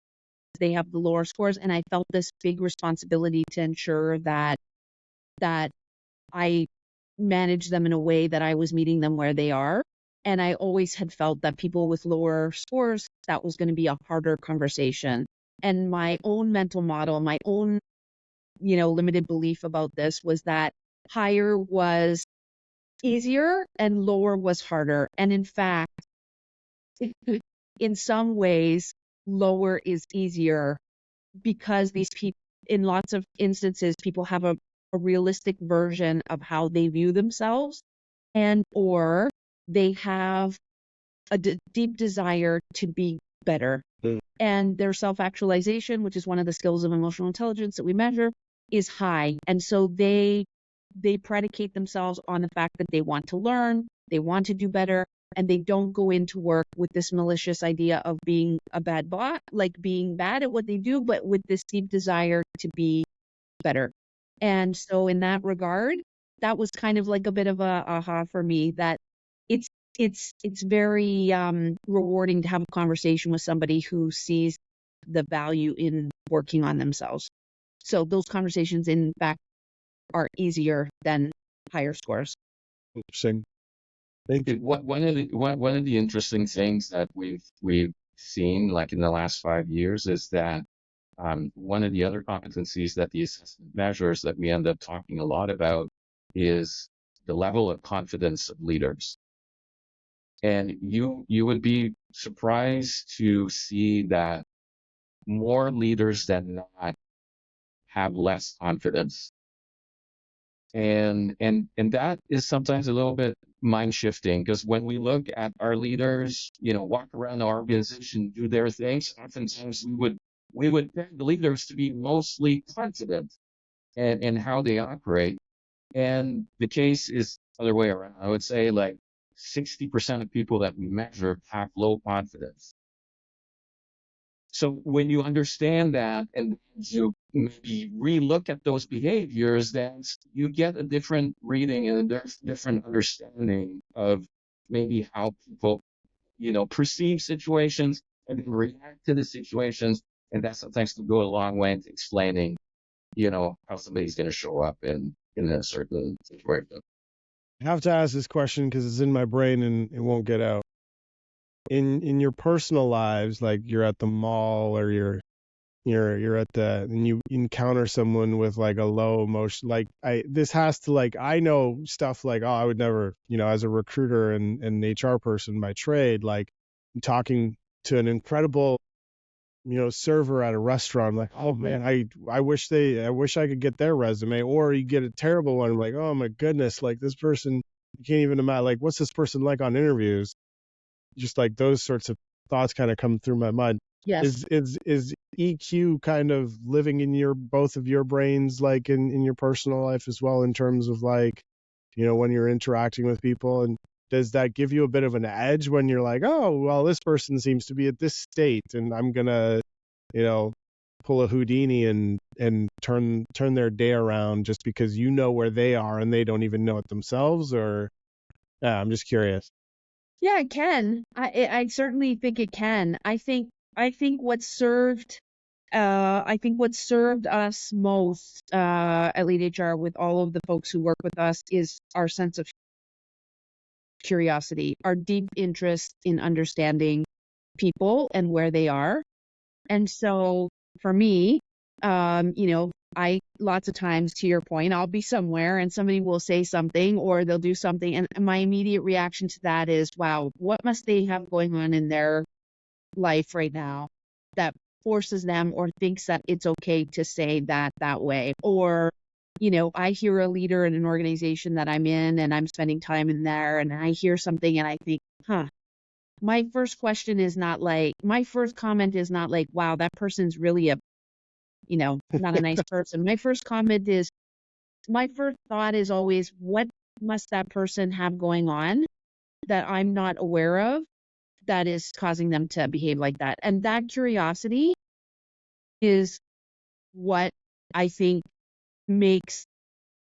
they have the lower scores. And I felt this big responsibility to ensure that I manage them in a way that I was meeting them where they are. And I always had felt that people with lower scores, that was going to be a harder conversation. And my own mental model, my own, limited belief about this was that higher was easier and lower was harder. And in fact, in some ways, lower is easier because these people, in lots of instances, people have a realistic version of how they view themselves, and or they have a deep desire to be better. And their self-actualization, which is one of the skills of emotional intelligence that we measure, is high. And so they predicate themselves on the fact that they want to learn, they want to do better, and they don't go into work with this malicious idea of being a bad bot, like being bad at what they do, but with this deep desire to be better. And so in that regard, that was kind of like a bit of a aha for me, that it's very rewarding to have a conversation with somebody who sees the value in working on themselves. So those conversations, in fact, are easier than higher scores. Interesting. Thank you. One of the interesting things that we've seen, like in the last 5 years, is that one of the other competencies that the assessment measures that we end up talking a lot about is the level of confidence of leaders. And you would be surprised to see that more leaders than not have less confidence. And that is sometimes a little bit mind shifting, because when we look at our leaders, walk around our organization, do their things, oftentimes we would tend the leaders to be mostly confident in how they operate. And the case is the other way around. I would say like 60% of people that we measure have low confidence. So when you understand that and you maybe relook at those behaviors, then you get a different reading and a different understanding of maybe how people, perceive situations and react to the situations. And that sometimes can go a long way into explaining, how somebody's going to show up in a certain situation. I have to ask this question because it's in my brain and it won't get out. In your personal lives, like you're at the mall or you're at and you encounter someone with like a low emotion, like this has to, like, I know stuff like, oh, I would never, as a recruiter and HR person by trade, like talking to an incredible server at a restaurant, I'm like, oh man, I wish I could get their resume. Or you get a terrible one, like, oh my goodness, like this person, you can't even imagine, like, what's this person like on interviews? Just like those sorts of thoughts kind of come through my mind. Yes. Is EQ kind of living in both of your brains, like in your personal life as well, in terms of like, when you're interacting with people? And does that give you a bit of an edge when you're like, oh, well, this person seems to be at this state and I'm gonna, pull a Houdini and turn their day around just because where they are and they don't even know it themselves? Or I'm just curious. Yeah, it can. I certainly think it can. I think what served I think what served us most at LeedHR with all of the folks who work with us is our sense of curiosity, our deep interest in understanding people and where they are. And so for me, I lots of times, to your point, I'll be somewhere and somebody will say something or they'll do something, and my immediate reaction to that is, wow, what must they have going on in their life right now that forces them or thinks that it's okay to say that way? Or, I hear a leader in an organization that I'm in and I'm spending time in there, and I hear something and I think, my first comment is not like, wow, that person's really not a nice person. My first thought is always, what must that person have going on that I'm not aware of that is causing them to behave like that? And that curiosity is what I think makes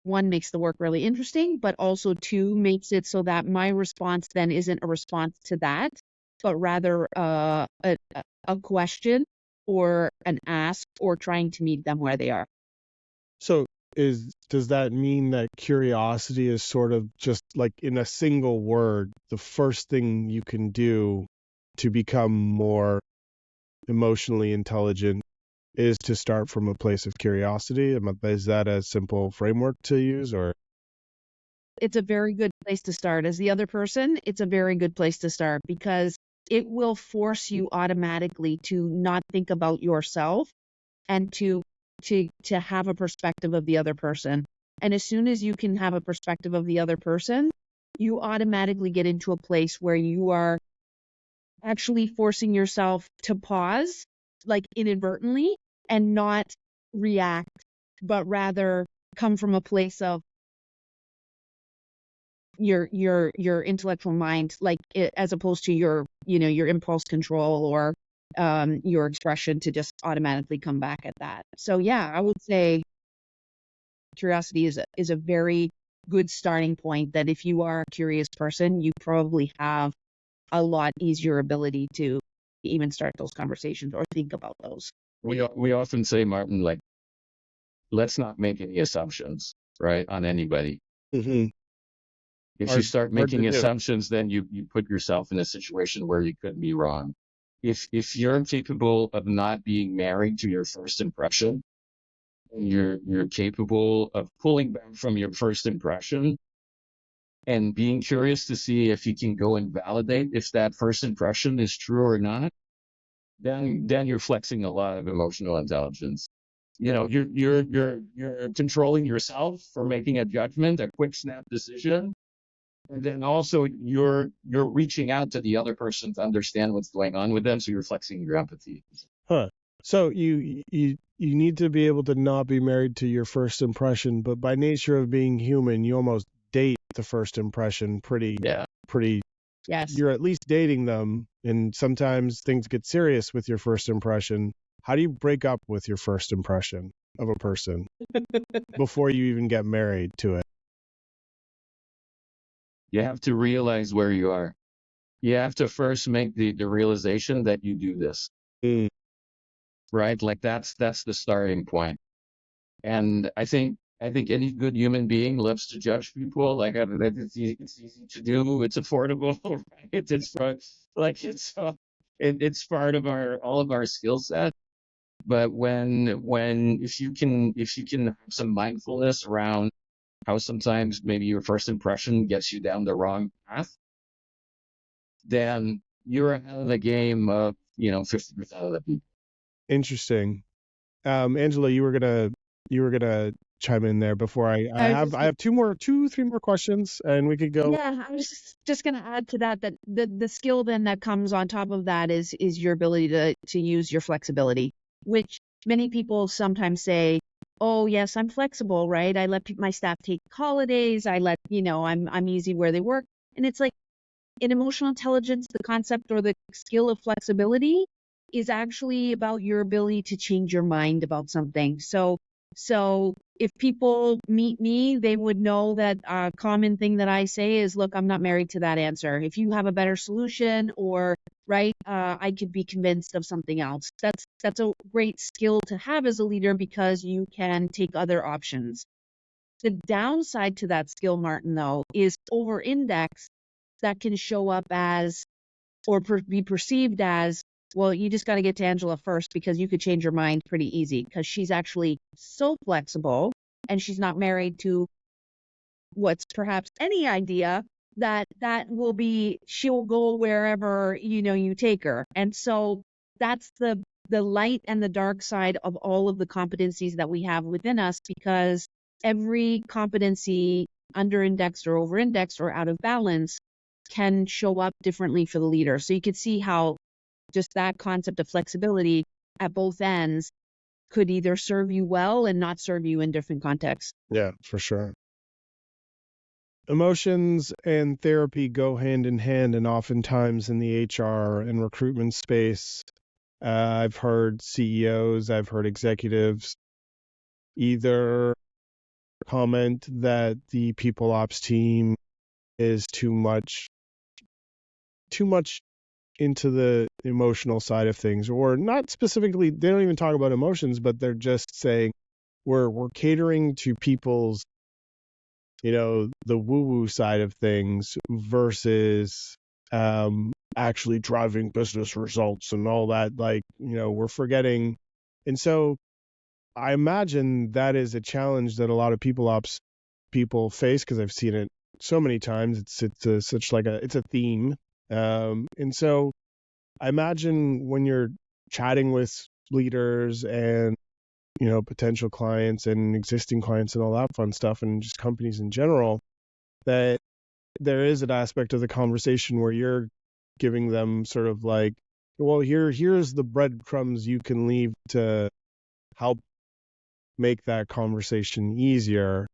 the work really interesting, but also two, makes it so that my response then isn't a response to that, but rather a question or an ask or trying to meet them where they are. So does that mean that curiosity is sort of just like, in a single word, the first thing you can do to become more emotionally intelligent is to start from a place of curiosity? Is that a simple framework to use, or? It's a very good place to start. As the other person, it's a very good place to start because it will force you automatically to not think about yourself and to have a perspective of the other person. And as soon as you can have a perspective of the other person, you automatically get into a place where you are actually forcing yourself to pause, like inadvertently, and not react, but rather come from a place of your intellectual mind, like as opposed to your impulse control or your expression to just automatically come back at that. So yeah, I would say curiosity is a very good starting point, that if you are a curious person, you probably have a lot easier ability to even start those conversations or think about those. We often say, Martin, like, let's not make any assumptions, right, on anybody. Mm-hmm. If you start making assumptions, then you put yourself in a situation where you could be wrong. If you're capable of not being married to your first impression, you're capable of pulling back from your first impression and being curious to see if you can go and validate if that first impression is true or not, then you're flexing a lot of emotional intelligence. You're controlling yourself for making a judgment, a quick snap decision. And then also you're reaching out to the other person to understand what's going on with them, so you're flexing your empathy. So you need to be able to not be married to your first impression, but by nature of being human, you almost date the first impression pretty. Yes. You're at least dating them, and sometimes things get serious with your first impression. How do you break up with your first impression of a person before you even get married to it? You have to realize where you are. You have to first make the realization that you do this. Right? Like that's the starting point. And I think any good human being loves to judge people. Like, it's easy to do. It's affordable, right? It's part of all of our skill set. But if you can have some mindfulness around how sometimes maybe your first impression gets you down the wrong path, then you're ahead of the game of 50% of the people. Interesting. Angela, you were gonna chime in there before I have 3 more questions, and we could go. Yeah, I was just going to add to that the skill then that comes on top of that is your ability to use your flexibility, which many people sometimes say, oh yes, I'm flexible, right? I let my staff take holidays. I let, I'm easy where they work. And it's like, in emotional intelligence, the concept or the skill of flexibility is actually about your ability to change your mind about something. So if people meet me, they would know that a common thing that I say is, look, I'm not married to that answer. If you have a better solution or right? I could be convinced of something else. That's a great skill to have as a leader because you can take other options. The downside to that skill, Martin, though, is over-index that can show up as or be perceived as, well, you just got to get to Angela first because you could change your mind pretty easy because she's actually so flexible and she's not married to what's perhaps any idea that will be, she'll go wherever, you take her. And so that's the light and the dark side of all of the competencies that we have within us, because every competency under-indexed or over-indexed or out of balance can show up differently for the leader. So you could see how just that concept of flexibility at both ends could either serve you well and not serve you in different contexts. Yeah, for sure. Emotions and therapy go hand in hand, and oftentimes in the HR and recruitment space, I've heard CEOs, I've heard executives either comment that the people ops team is too much into the emotional side of things, or not specifically, they don't even talk about emotions, but they're just saying we're catering to people's, the woo-woo side of things versus actually driving business results and all that. Like, we're forgetting. And so I imagine that is a challenge that a lot of people ops people face, because I've seen it so many times. It's a theme. And so I imagine when you're chatting with leaders and, potential clients and existing clients and all that fun stuff, and just companies in general, that there is an aspect of the conversation where you're giving them sort of like, well, here's the breadcrumbs you can leave to help make that conversation easier.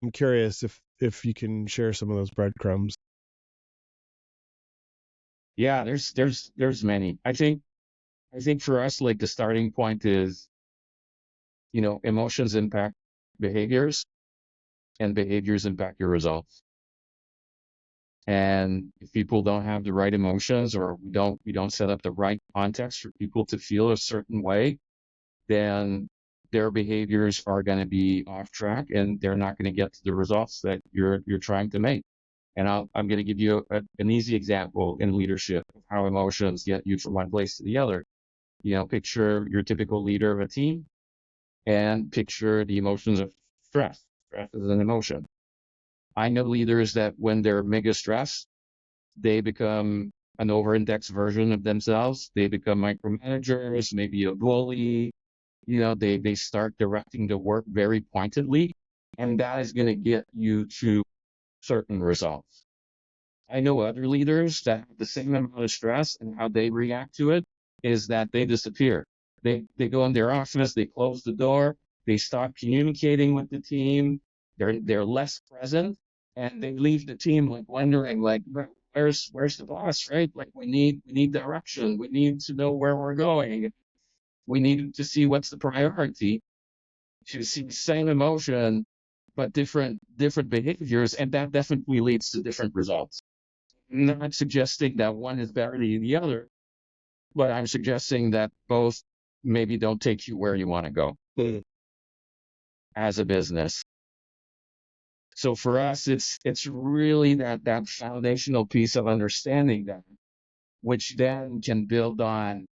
I'm curious if you can share some of those breadcrumbs. Yeah, there's many. I think for us, like, the starting point is, emotions impact behaviors and behaviors impact your results. And if people don't have the right emotions, or we don't set up the right context for people to feel a certain way, then their behaviors are going to be off track and they're not going to get to the results that you're trying to make. And I'm going to give you an easy example in leadership of how emotions get you from one place to the other. Picture your typical leader of a team and picture the emotions of stress. Stress is an emotion. I know leaders that when they're mega stressed, they become an over-indexed version of themselves. They become micromanagers, maybe a bully. They start directing the work very pointedly, and that is going to get you to certain results. I know other leaders that have the same amount of stress, and how they react to it is that they disappear. They go in their office, they close the door, they stop communicating with the team, they're less present, and they leave the team like wondering, like, where's the boss, right? Like, we need direction, we need to know where we're going, we need to see what's the priority, to see same emotion but different behaviors, and that definitely leads to different results. I'm not suggesting that one is better than the other, but I'm suggesting that both maybe don't take you where you want to go as a business. So for us, it's really that foundational piece of understanding that, which then can build on,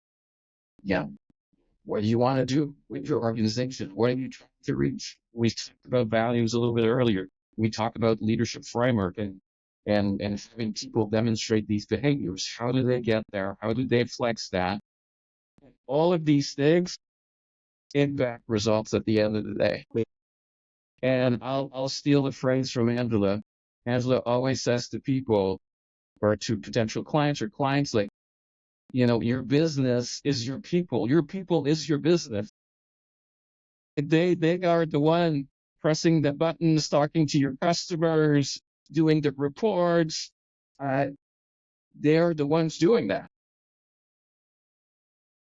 what do you want to do with your organization? What are you trying to reach? We talked about values a little bit earlier. We talked about leadership framework and having people demonstrate these behaviors. How do they get there? How do they flex that? All of these things impact results at the end of the day. And I'll steal a phrase from Angela. Angela always says to people, or to potential clients or clients, like, your business is your people. Your people is your business. They are the one pressing the buttons, talking to your customers, doing the reports. They're the ones doing that.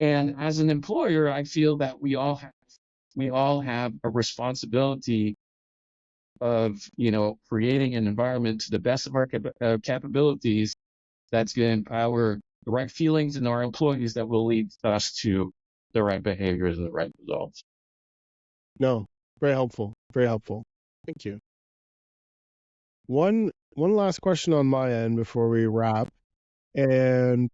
And as an employer, I feel that we all have a responsibility of, creating an environment to the best of our capabilities that's going to empower the right feelings in our employees that will lead us to the right behaviors and the right results. No, very helpful. Very helpful. Thank you. One last question on my end before we wrap, and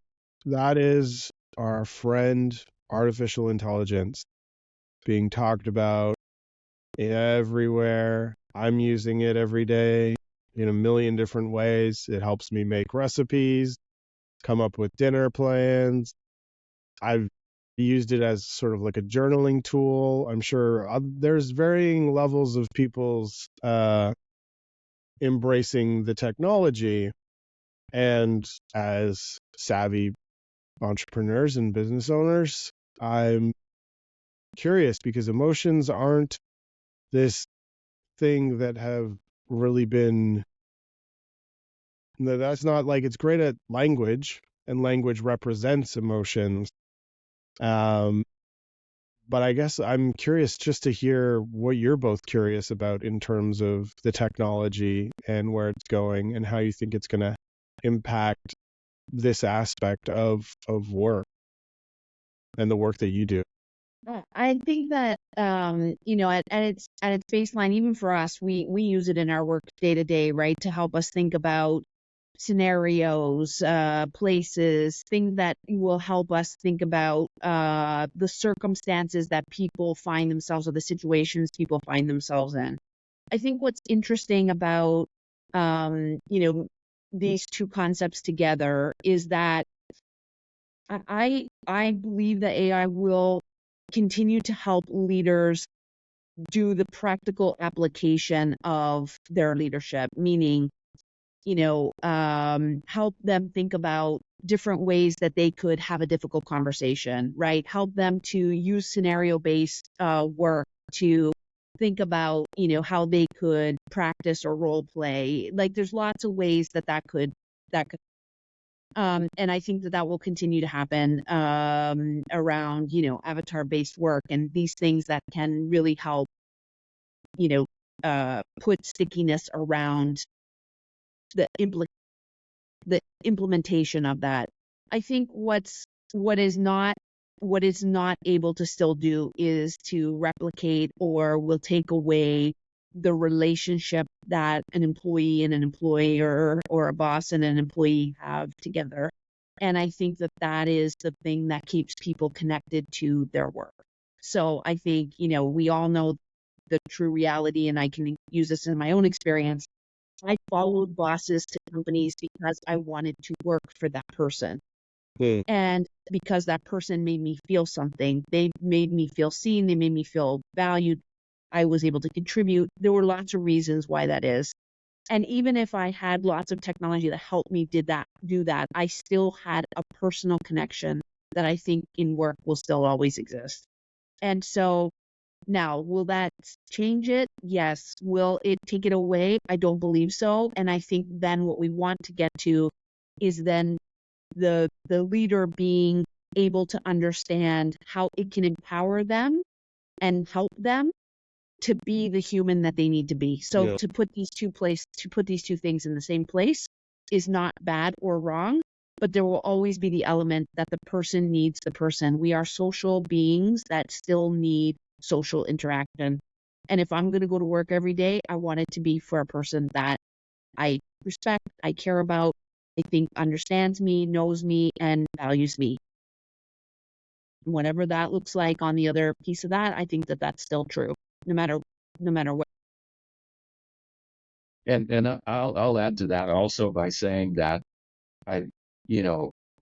that is our friend artificial intelligence being talked about everywhere. I'm using it every day in a million different ways. It helps me make recipes, come up with dinner plans. I've used it as sort of like a journaling tool. I'm sure there's varying levels of people's embracing the technology. And as savvy entrepreneurs and business owners, I'm curious because emotions aren't this thing that have really been, that's not like, it's great at language and language represents emotions. But I guess I'm curious just to hear what you're both curious about in terms of the technology and where it's going and how you think it's going to impact this aspect of work and the work that you do. I think that at its baseline, even for us, we use it in our work day to day, right, to help us think about scenarios, places, things that will help us think about the circumstances that people find themselves or the situations people find themselves in. I think what's interesting about these two concepts together is that I believe that AI will continue to help leaders do the practical application of their leadership, meaning, help them think about different ways that they could have a difficult conversation, right? Help them to use scenario-based work to think about, how they could practice or role play. Like there's lots of ways that could and I think that will continue to happen around, avatar-based work and these things that can really help, put stickiness around the implementation of that. I think what is not able to still do is to replicate or will take away the relationship that an employee and an employer or a boss and an employee have together. And I think that is the thing that keeps people connected to their work. So I think, we all know the true reality, and I can use this in my own experience. I followed bosses to companies because I wanted to work for that person. And because that person made me feel something, they made me feel seen, they made me feel valued, I was able to contribute. There were lots of reasons why that is. And even if I had lots of technology that helped me do that, I still had a personal connection that I think in work will still always exist. And so now, will that change it? Yes. Will it take it away? I don't believe so. And I think then what we want to get to is then the leader being able to understand how it can empower them and help them to be the human that they need to be. So to put these two things in the same place is not bad or wrong, but there will always be the element that the person needs the person. We are social beings that still need social interaction. And if I'm going to go to work every day, I want it to be for a person that I respect, I care about, I think understands me, knows me, and values me. Whatever that looks like on the other piece of that, I think that's still true, no matter what. And I'll add to that also by saying that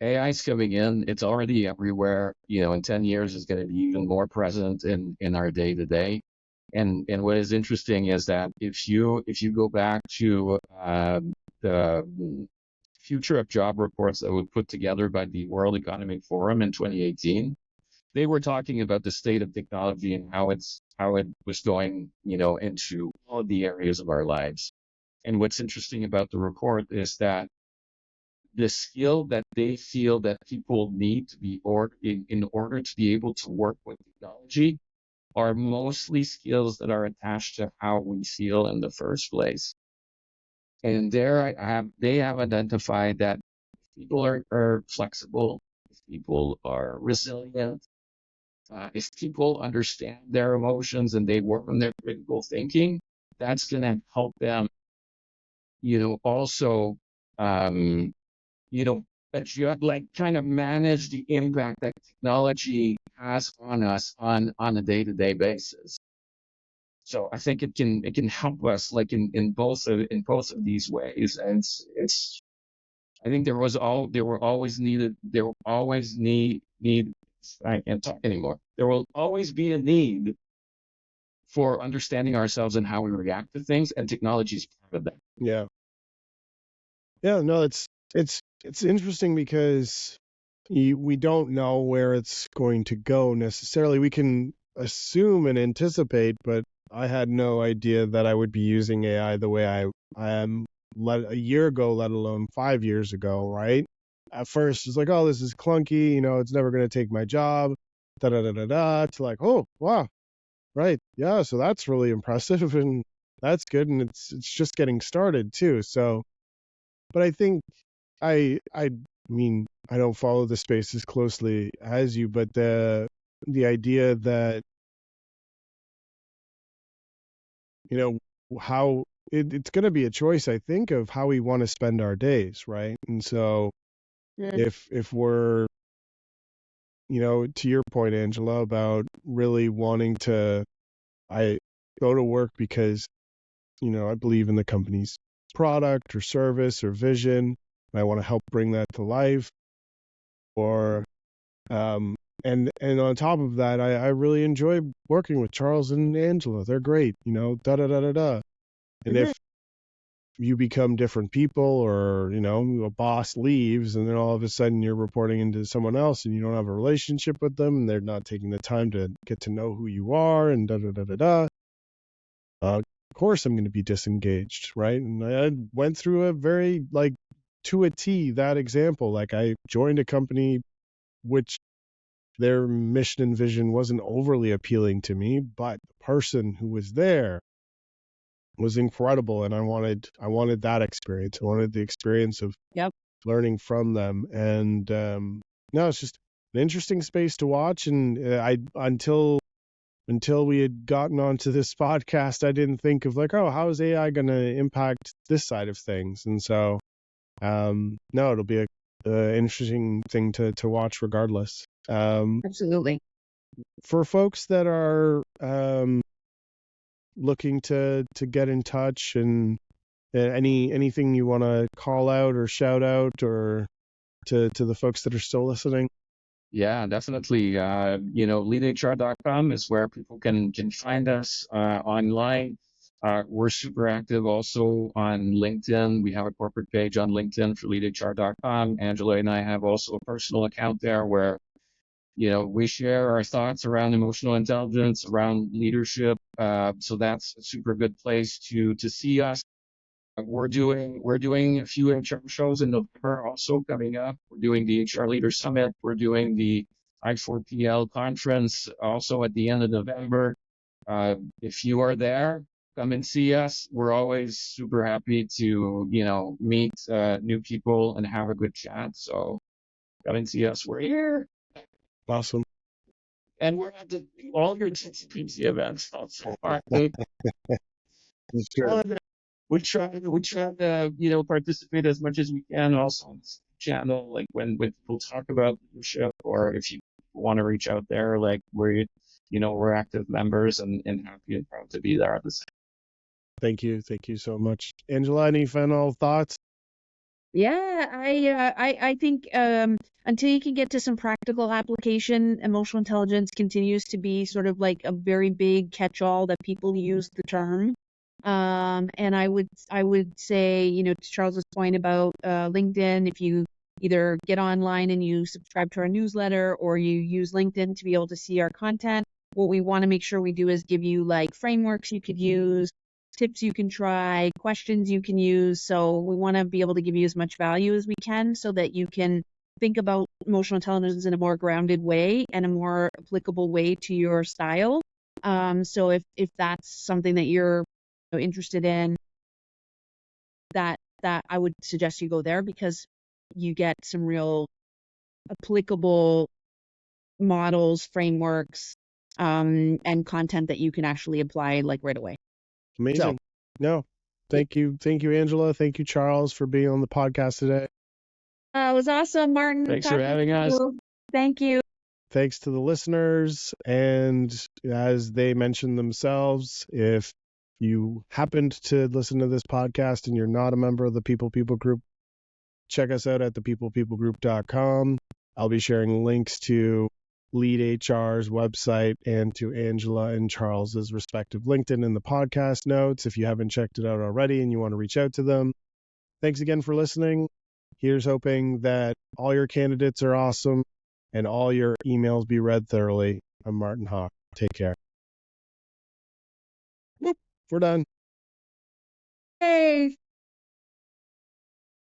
AI's coming in, it's already everywhere. In 10 years it's going to be even more present in our day to day. And what is interesting is that if you go back to the future of job reports that were put together by the World Economic Forum in 2018, they were talking about the state of technology and how it was going, into all the areas of our lives. And what's interesting about the report is that the skill that they feel that people need to be in order to be able to work with technology are mostly skills that are attached to how we feel in the first place. And they have identified that people are flexible, if people are resilient, if people understand their emotions and they work on their critical thinking, that's going to help them, also, um, you know, like kind of manage the impact that technology has on us on a day-to-day basis. So I think it can help us like in both of these ways, and it's I think there will always need I can't talk anymore. There will always be a need for understanding ourselves and how we react to things, and technology is part of that. Yeah. Yeah, no, it's interesting because we don't know where it's going to go necessarily. We can assume and anticipate, but I had no idea that I would be using AI the way I am a year ago, let alone 5 years ago, right? At first, it's like, oh, this is clunky, it's never going to take my job, da da da da da. To like, oh, wow, right, yeah, so that's really impressive and that's good, and it's just getting started too. So, but I think I mean, I don't follow the space as closely as you, but the idea that, how it's going to be a choice, I think, of how we want to spend our days, right? And so Yeah. if we're, to your point, Angela, about really wanting to, I go to work because, I believe in the company's product or service or vision, and I want to help bring that to life, or and on top of that, I really enjoy working with Charles and Angela. They're great, da da da da da. And if you become different people, or a boss leaves and then all of a sudden you're reporting into someone else and you don't have a relationship with them and they're not taking the time to get to know who you are, and da da da da da, of course I'm going to be disengaged, right? And I went through a very, like, to a T, that example. Like, I joined a company which their mission and vision wasn't overly appealing to me, but the person who was there was incredible, and I wanted that experience. I wanted the experience of Yep. learning from them, and no, it's just an interesting space to watch. And I until we had gotten onto this podcast, I didn't think of, like, oh, how is AI going to impact this side of things? And so, no, it'll be a interesting thing to watch regardless. Absolutely. For folks that are looking to get in touch, and anything you want to call out or shout out, or to the folks that are still listening? Yeah, definitely. LeadHR.com is where people can find us online. We're super active also on LinkedIn. We have a corporate page on LinkedIn for LeadHR.com. Angela and I have also a personal account there where, we share our thoughts around emotional intelligence, around leadership. So that's a super good place to see us. We're doing a few HR shows in November also coming up. We're doing the HR Leader Summit. We're doing the I4PL conference also at the end of November. If you are there, come and see us. We're always super happy to, meet new people and have a good chat. So come and see us. We're here. Awesome. And we're at all your TCPC events also. Sure. We try to, participate as much as we can also on this channel, like when people talk about leadership, or if you want to reach out there, like we're active members and happy and proud to be there at this. Thank you so much. Angela, any final thoughts? Yeah, I think until you can get to some practical application, emotional intelligence continues to be sort of like a very big catch-all that people use the term. And I would say, to Charles's point about LinkedIn, if you either get online and you subscribe to our newsletter, or you use LinkedIn to be able to see our content, what we want to make sure we do is give you like frameworks you could use, tips you can try, questions you can use. So we want to be able to give you as much value as we can so that you can think about emotional intelligence in a more grounded way and a more applicable way to your style. So if that's something that you're interested in, that I would suggest you go there, because you get some real applicable models, frameworks, and content that you can actually apply like right away. Amazing. No, thank you, Angela. Thank you, Charles, for being on the podcast today. It was awesome, Martin. Thanks for Talking having to us. you. Thank you. Thanks to the listeners. And as they mentioned themselves, if you happened to listen to this podcast and you're not a member of the People Group, check us out at thepeoplepeoplegroup.com. I'll be sharing links to LeedHR's website and to Angela and Charles's respective LinkedIn in the podcast notes if you haven't checked it out already and you want to reach out to them. Thanks again for listening. Here's hoping that all your candidates are awesome and all your emails be read thoroughly. I'm Martin Hawk. Take care. We're done. Hey.